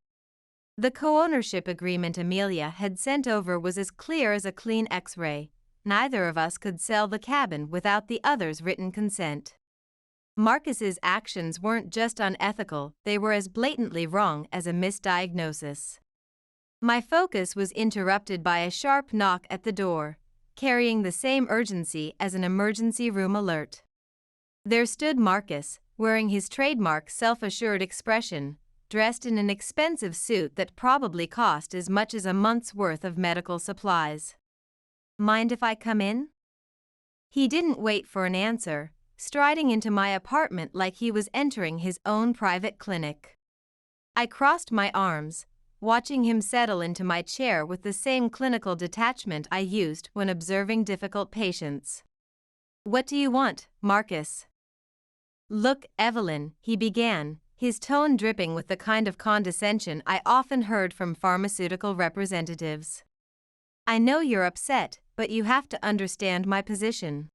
The co-ownership agreement Amelia had sent over was as clear as a clean X-ray. Neither of us could sell the cabin without the other's written consent. Marcus's actions weren't just unethical, they were as blatantly wrong as a misdiagnosis. My focus was interrupted by a sharp knock at the door, carrying the same urgency as an emergency room alert. There stood Marcus, wearing his trademark self-assured expression, dressed in an expensive suit that probably cost as much as a month's worth of medical supplies. "Mind if I come in?" He didn't wait for an answer, striding into my apartment like he was entering his own private clinic. I crossed my arms, watching him settle into my chair with the same clinical detachment I used when observing difficult patients. "What do you want, Marcus?" "Look, Evelyn," he began, his tone dripping with the kind of condescension I often heard from pharmaceutical representatives. "I know you're upset, but you have to understand my position.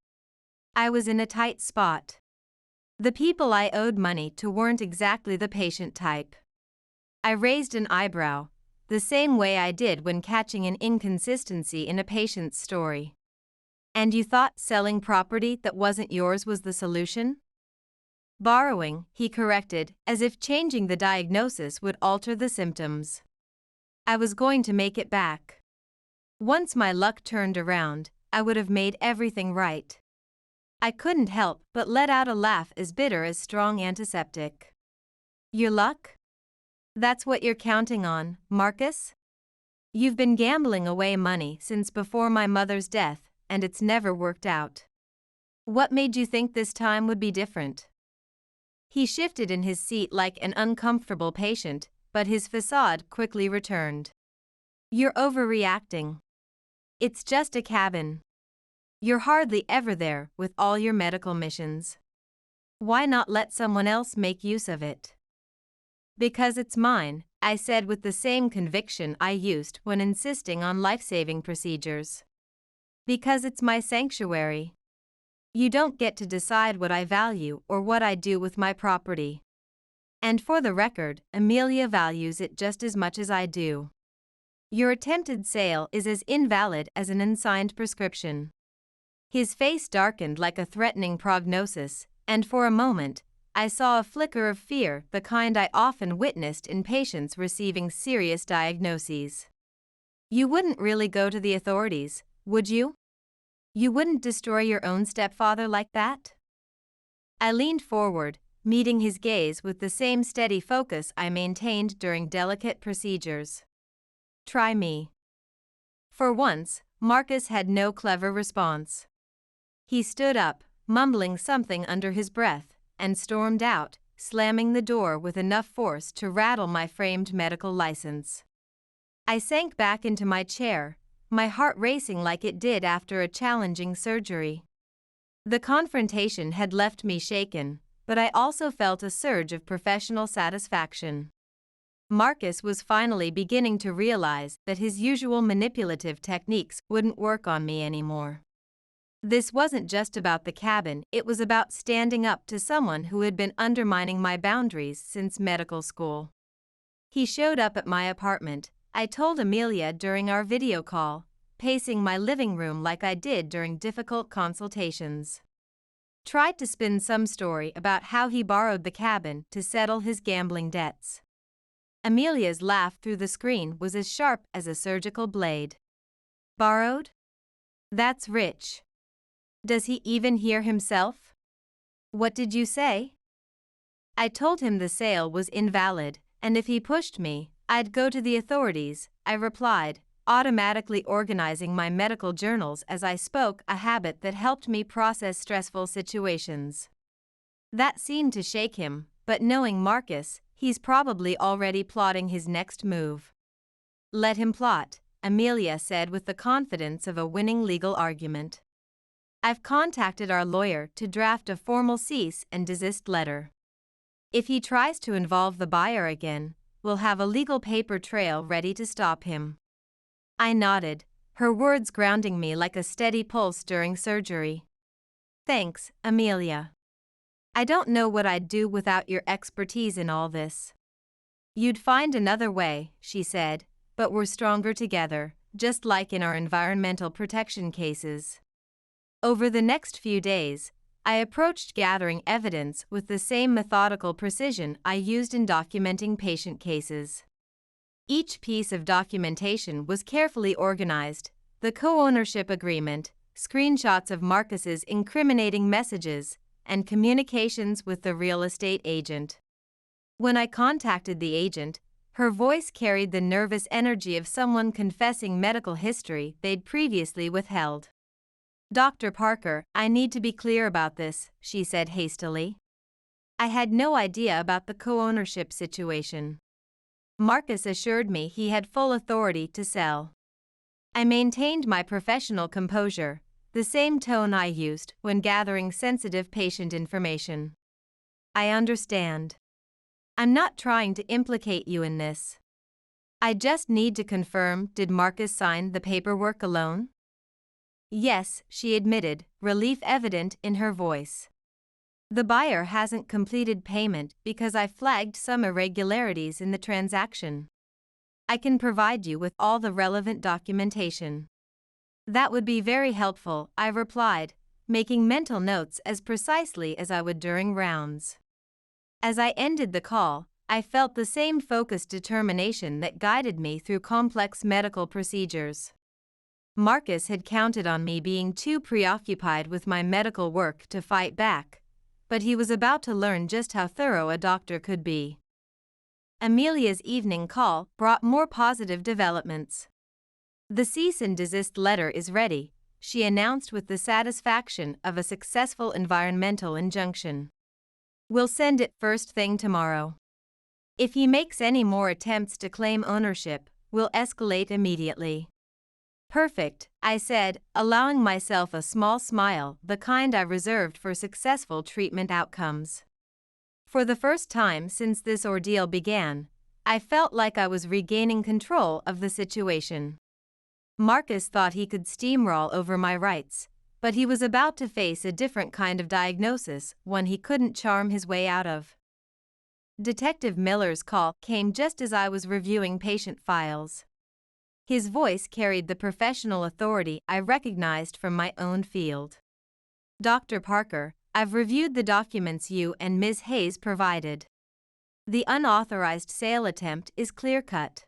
I was in a tight spot. The people I owed money to weren't exactly the patient type." I raised an eyebrow, the same way I did when catching an inconsistency in a patient's story. "And you thought selling property that wasn't yours was the solution?" "Borrowing," he corrected, as if changing the diagnosis would alter the symptoms. "I was going to make it back. Once my luck turned around, I would have made everything right." I couldn't help but let out a laugh as bitter as strong antiseptic. "Your luck? That's what you're counting on, Marcus? You've been gambling away money since before my mother's death, and it's never worked out. What made you think this time would be different?" He shifted in his seat like an uncomfortable patient, but his facade quickly returned. "You're overreacting. It's just a cabin. You're hardly ever there with all your medical missions. Why not let someone else make use of it?" "Because it's mine," I said with the same conviction I used when insisting on life-saving procedures. "Because it's my sanctuary. You don't get to decide what I value or what I do with my property. And for the record, Amelia values it just as much as I do. Your attempted sale is as invalid as an unsigned prescription." His face darkened like a threatening prognosis, and for a moment, I saw a flicker of fear, the kind I often witnessed in patients receiving serious diagnoses. "You wouldn't really go to the authorities, would you? You wouldn't destroy your own stepfather like that?" I leaned forward, meeting his gaze with the same steady focus I maintained during delicate procedures. "Try me." For once, Marcus had no clever response. He stood up, mumbling something under his breath, and stormed out, slamming the door with enough force to rattle my framed medical license. I sank back into my chair, my heart racing like it did after a challenging surgery. The confrontation had left me shaken, but I also felt a surge of professional satisfaction. Marcus was finally beginning to realize that his usual manipulative techniques wouldn't work on me anymore. This wasn't just about the cabin, it was about standing up to someone who had been undermining my boundaries since medical school. He showed up at my apartment, I told Amelia during our video call, pacing my living room like I did during difficult consultations. Tried to spin some story about how he borrowed the cabin to settle his gambling debts. Amelia's laugh through the screen was as sharp as a surgical blade. "Borrowed? That's rich. Does he even hear himself? What did you say?" I told him the sale was invalid, and if he pushed me, I'd go to the authorities, I replied, automatically organizing my medical journals as I spoke, a habit that helped me process stressful situations. That seemed to shake him, but knowing Marcus, he's probably already plotting his next move. "Let him plot," Amelia said with the confidence of a winning legal argument. "I've contacted our lawyer to draft a formal cease and desist letter. If he tries to involve the buyer again, we'll have a legal paper trail ready to stop him." I nodded, her words grounding me like a steady pulse during surgery. Thanks, Amelia. I don't know what I'd do without your expertise in all this. You'd find another way, she said, but we're stronger together, just like in our environmental protection cases. Over the next few days, I approached gathering evidence with the same methodical precision I used in documenting patient cases. Each piece of documentation was carefully organized: the co-ownership agreement, screenshots of Marcus's incriminating messages, and communications with the real estate agent. When I contacted the agent, her voice carried the nervous energy of someone confessing medical history they'd previously withheld. "Dr. Parker, I need to be clear about this," she said hastily. I had no idea about the co-ownership situation. Marcus assured me he had full authority to sell. I maintained my professional composure, the same tone I used when gathering sensitive patient information. "I understand. I'm not trying to implicate you in this. I just need to confirm, did Marcus sign the paperwork alone?" "Yes," she admitted, relief evident in her voice. "The buyer hasn't completed payment because I flagged some irregularities in the transaction. I can provide you with all the relevant documentation." "That would be very helpful," I replied, making mental notes as precisely as I would during rounds. As I ended the call, I felt the same focused determination that guided me through complex medical procedures. Marcus had counted on me being too preoccupied with my medical work to fight back, but he was about to learn just how thorough a doctor could be. Amelia's evening call brought more positive developments. "The cease and desist letter is ready," she announced with the satisfaction of a successful environmental injunction. "We'll send it first thing tomorrow. If he makes any more attempts to claim ownership, we'll escalate immediately." "Perfect," I said, allowing myself a small smile, the kind I reserved for successful treatment outcomes. For the first time since this ordeal began, I felt like I was regaining control of the situation. Marcus thought he could steamroll over my rights, but he was about to face a different kind of diagnosis, one he couldn't charm his way out of. Detective Miller's call came just as I was reviewing patient files. His voice carried the professional authority I recognized from my own field. "Dr. Parker, I've reviewed the documents you and Ms. Hayes provided. The unauthorized sale attempt is clear-cut.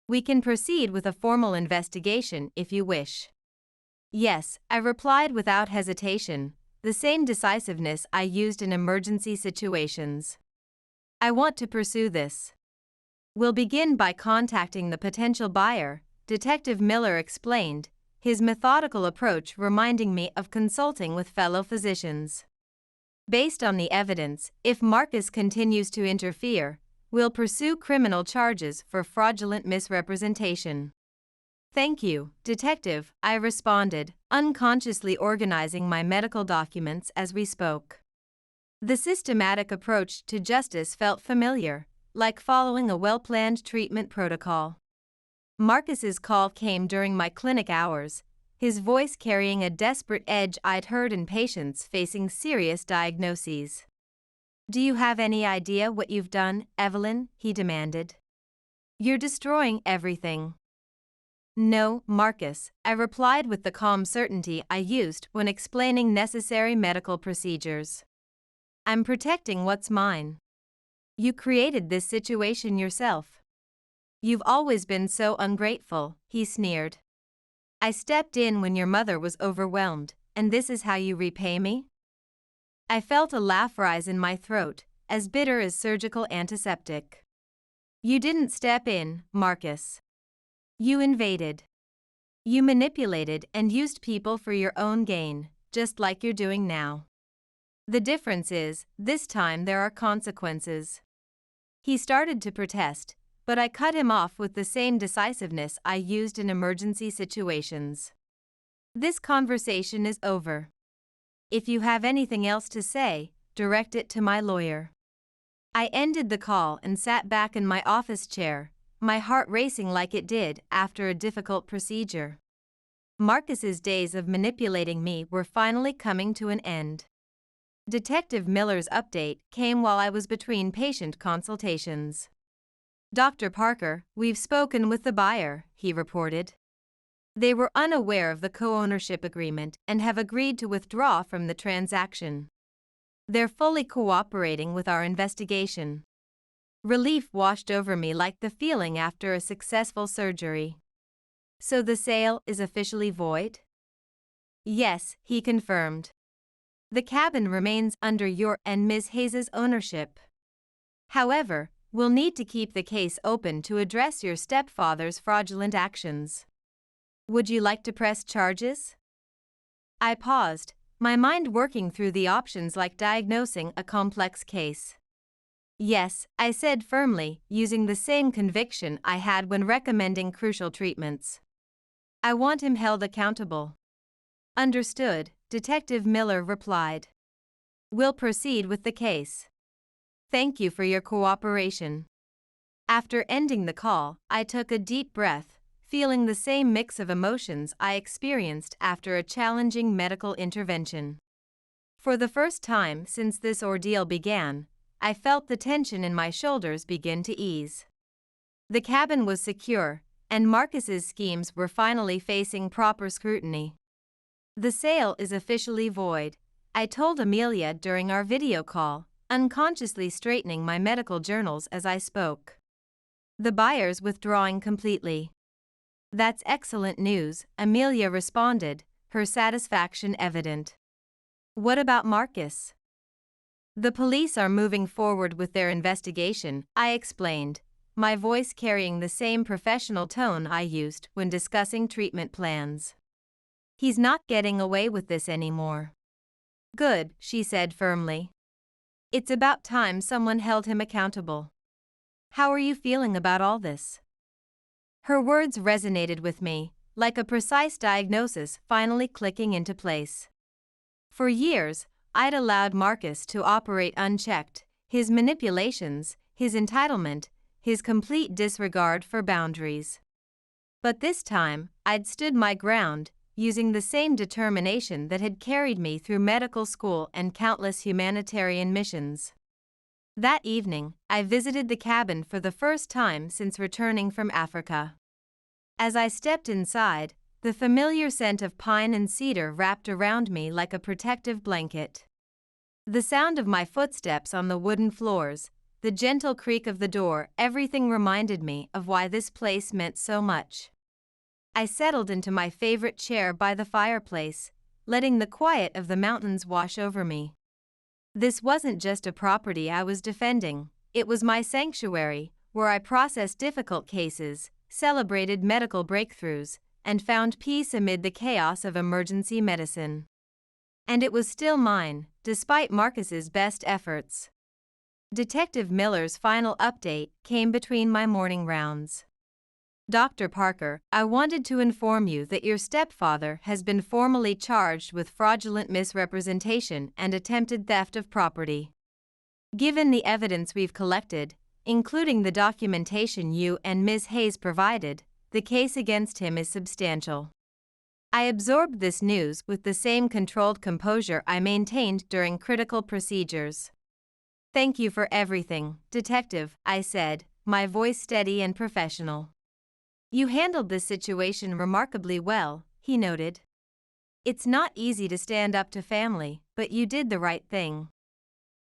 We can proceed with a formal investigation if you wish." "Yes," I replied without hesitation, the same decisiveness I used in emergency situations. "I want to pursue this." "We'll begin by contacting the potential buyer," Detective Miller explained, his methodical approach reminding me of consulting with fellow physicians. "Based on the evidence, if Marcus continues to interfere, we'll pursue criminal charges for fraudulent misrepresentation." "Thank you, Detective," I responded, unconsciously organizing my medical documents as we spoke. The systematic approach to justice felt familiar, like following a well-planned treatment protocol. Marcus's call came during my clinic hours, his voice carrying a desperate edge I'd heard in patients facing serious diagnoses. "Do you have any idea what you've done, Evelyn?" he demanded. "You're destroying everything." "No, Marcus," I replied with the calm certainty I used when explaining necessary medical procedures. "I'm protecting what's mine. You created this situation yourself. You've always been so ungrateful," he sneered. "I stepped in when your mother was overwhelmed, and this is how you repay me?" I felt a laugh rise in my throat, as bitter as surgical antiseptic. "You didn't step in, Marcus. You invaded. You manipulated and used people for your own gain, just like you're doing now. The difference is, this time there are consequences." He started to protest, but I cut him off with the same decisiveness I used in emergency situations. "This conversation is over. If you have anything else to say, direct it to my lawyer." I ended the call and sat back in my office chair, my heart racing like it did after a difficult procedure. Marcus's days of manipulating me were finally coming to an end. Detective Miller's update came while I was between patient consultations. "Dr. Parker, we've spoken with the buyer," he reported. "They were unaware of the co-ownership agreement and have agreed to withdraw from the transaction. They're fully cooperating with our investigation." Relief washed over me like the feeling after a successful surgery. "So the sale is officially void?" "Yes," he confirmed. "The cabin remains under your and Ms. Hayes' ownership. However, we'll need to keep the case open to address your stepfather's fraudulent actions. Would you like to press charges?" I paused, my mind working through the options like diagnosing a complex case. "Yes," I said firmly, using the same conviction I had when recommending crucial treatments. "I want him held accountable." "Understood," Detective Miller replied. "We'll proceed with the case. Thank you for your cooperation." After ending the call, I took a deep breath, feeling the same mix of emotions I experienced after a challenging medical intervention. For the first time since this ordeal began, I felt the tension in my shoulders begin to ease. The cabin was secure, and Marcus's schemes were finally facing proper scrutiny. "The sale is officially void," I told Amelia during our video call, unconsciously straightening my medical journals as I spoke. "The buyer's withdrawing completely." "That's excellent news," Amelia responded, her satisfaction evident. "What about Marcus?" "The police are moving forward with their investigation," I explained, my voice carrying the same professional tone I used when discussing treatment plans. "He's not getting away with this anymore." "Good," she said firmly. "It's about time someone held him accountable. How are you feeling about all this?" Her words resonated with me, like a precise diagnosis finally clicking into place. For years, I'd allowed Marcus to operate unchecked, his manipulations, his entitlement, his complete disregard for boundaries. But this time, I'd stood my ground, using the same determination that had carried me through medical school and countless humanitarian missions. That evening, I visited the cabin for the first time since returning from Africa. As I stepped inside, the familiar scent of pine and cedar wrapped around me like a protective blanket. The sound of my footsteps on the wooden floors, the gentle creak of the door, everything reminded me of why this place meant so much. I settled into my favorite chair by the fireplace, letting the quiet of the mountains wash over me. This wasn't just a property I was defending, it was my sanctuary, where I processed difficult cases, celebrated medical breakthroughs, and found peace amid the chaos of emergency medicine. And it was still mine, despite Marcus's best efforts. Detective Miller's final update came between my morning rounds. "Dr. Parker, I wanted to inform you that your stepfather has been formally charged with fraudulent misrepresentation and attempted theft of property. Given the evidence we've collected, including the documentation you and Ms. Hayes provided, the case against him is substantial." I absorbed this news with the same controlled composure I maintained during critical procedures. "Thank you for everything, Detective," I said, my voice steady and professional. "You handled this situation remarkably well," he noted. "It's not easy to stand up to family, but you did the right thing."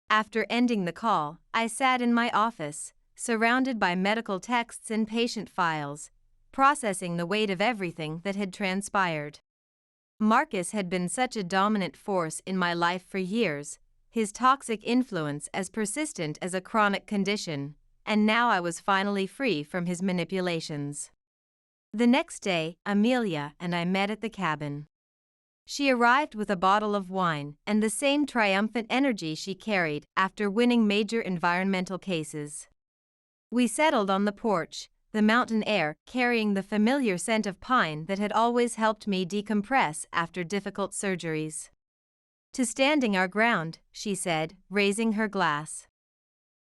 After ending the call, I sat in my office, surrounded by medical texts and patient files, processing the weight of everything that had transpired. Marcus had been such a dominant force in my life for years, his toxic influence as persistent as a chronic condition, and now I was finally free from his manipulations. The next day, Amelia and I met at the cabin. She arrived with a bottle of wine and the same triumphant energy she carried after winning major environmental cases. We settled on the porch, the mountain air carrying the familiar scent of pine that had always helped me decompress after difficult surgeries. "To standing our ground," she said, raising her glass.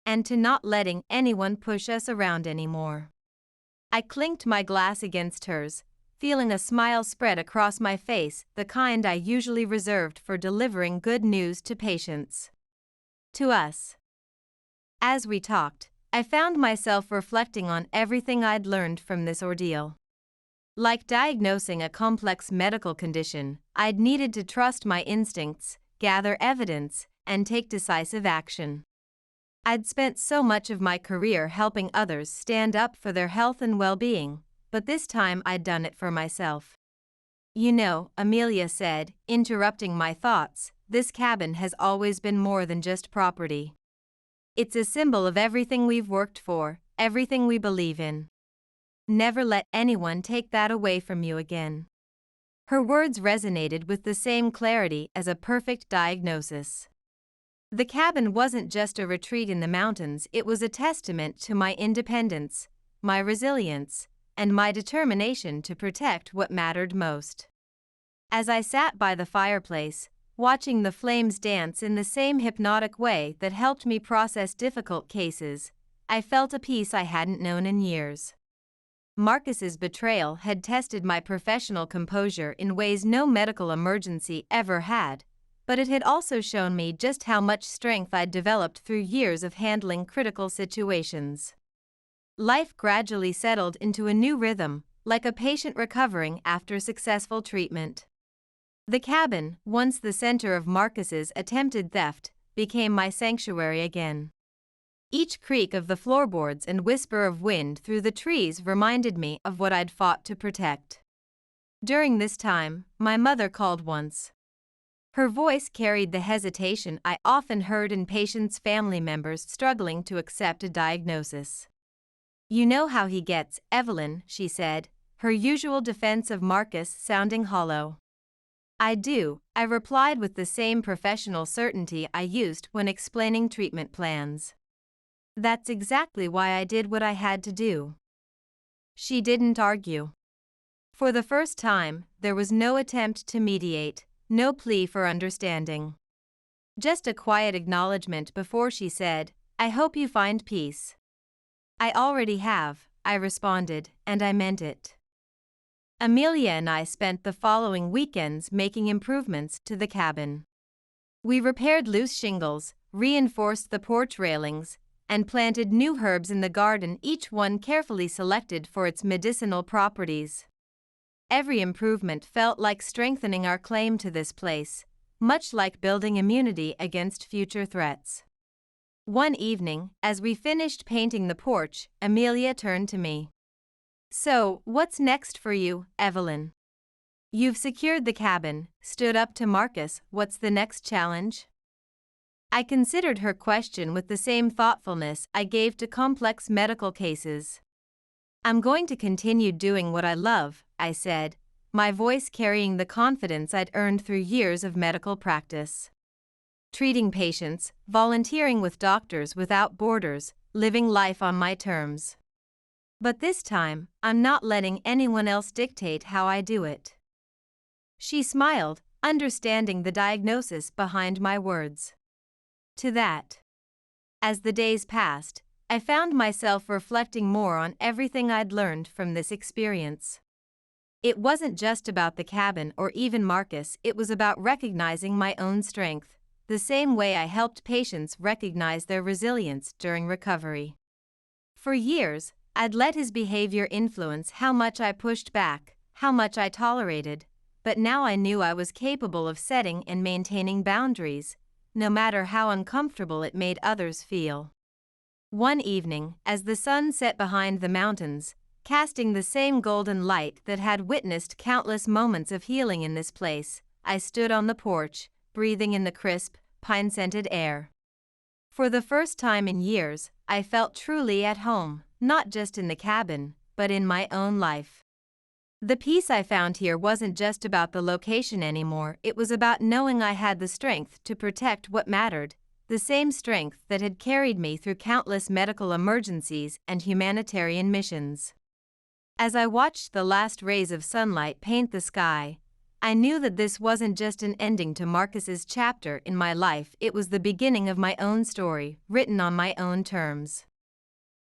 "And to not letting anyone push us around anymore." I clinked my glass against hers, feeling a smile spread across my face, the kind I usually reserved for delivering good news to patients. To us. As we talked, I found myself reflecting on everything I'd learned from this ordeal. Like diagnosing a complex medical condition, I'd needed to trust my instincts, gather evidence, and take decisive action. I'd spent so much of my career helping others stand up for their health and well-being, but this time I'd done it for myself. You know, Amelia said, interrupting my thoughts, this cabin has always been more than just property. It's a symbol of everything we've worked for, everything we believe in. Never let anyone take that away from you again. Her words resonated with the same clarity as a perfect diagnosis. The cabin wasn't just a retreat in the mountains, it was a testament to my independence, my resilience, and my determination to protect what mattered most. As I sat by the fireplace, watching the flames dance in the same hypnotic way that helped me process difficult cases, I felt a peace I hadn't known in years. Marcus's betrayal had tested my professional composure in ways no medical emergency ever had, but it had also shown me just how much strength I'd developed through years of handling critical situations. Life gradually settled into a new rhythm, like a patient recovering after successful treatment. The cabin, once the center of Marcus's attempted theft, became my sanctuary again. Each creak of the floorboards and whisper of wind through the trees reminded me of what I'd fought to protect. During this time, my mother called once. Her voice carried the hesitation I often heard in patients' family members struggling to accept a diagnosis. "You know how he gets, Evelyn," she said, her usual defense of Marcus sounding hollow. "I do," I replied with the same professional certainty I used when explaining treatment plans. "That's exactly why I did what I had to do." She didn't argue. For the first time, there was no attempt to mediate, no plea for understanding. Just a quiet acknowledgement before she said, "I hope you find peace." "I already have," I responded, and I meant it. Amelia and I spent the following weekends making improvements to the cabin. We repaired loose shingles, reinforced the porch railings, and planted new herbs in the garden, each one carefully selected for its medicinal properties. Every improvement felt like strengthening our claim to this place, much like building immunity against future threats. One evening, as we finished painting the porch, Amelia turned to me. "So, what's next for you, Evelyn? You've secured the cabin, stood up to Marcus, what's the next challenge?" I considered her question with the same thoughtfulness I gave to complex medical cases. "I'm going to continue doing what I love," I said, my voice carrying the confidence I'd earned through years of medical practice. Treating patients, volunteering with Doctors Without Borders, living life on my terms. But this time, I'm not letting anyone else dictate how I do it. She smiled, understanding the diagnosis behind my words. To that. As the days passed, I found myself reflecting more on everything I'd learned from this experience. It wasn't just about the cabin or even Marcus, it was about recognizing my own strength, the same way I helped patients recognize their resilience during recovery. For years, I'd let his behavior influence how much I pushed back, how much I tolerated, but now I knew I was capable of setting and maintaining boundaries, no matter how uncomfortable it made others feel. One evening, as the sun set behind the mountains, casting the same golden light that had witnessed countless moments of healing in this place, I stood on the porch, breathing in the crisp, pine-scented air. For the first time in years, I felt truly at home, not just in the cabin, but in my own life. The peace I found here wasn't just about the location anymore, it was about knowing I had the strength to protect what mattered, the same strength that had carried me through countless medical emergencies and humanitarian missions. As I watched the last rays of sunlight paint the sky, I knew that this wasn't just an ending to Marcus's chapter in my life, it was the beginning of my own story, written on my own terms.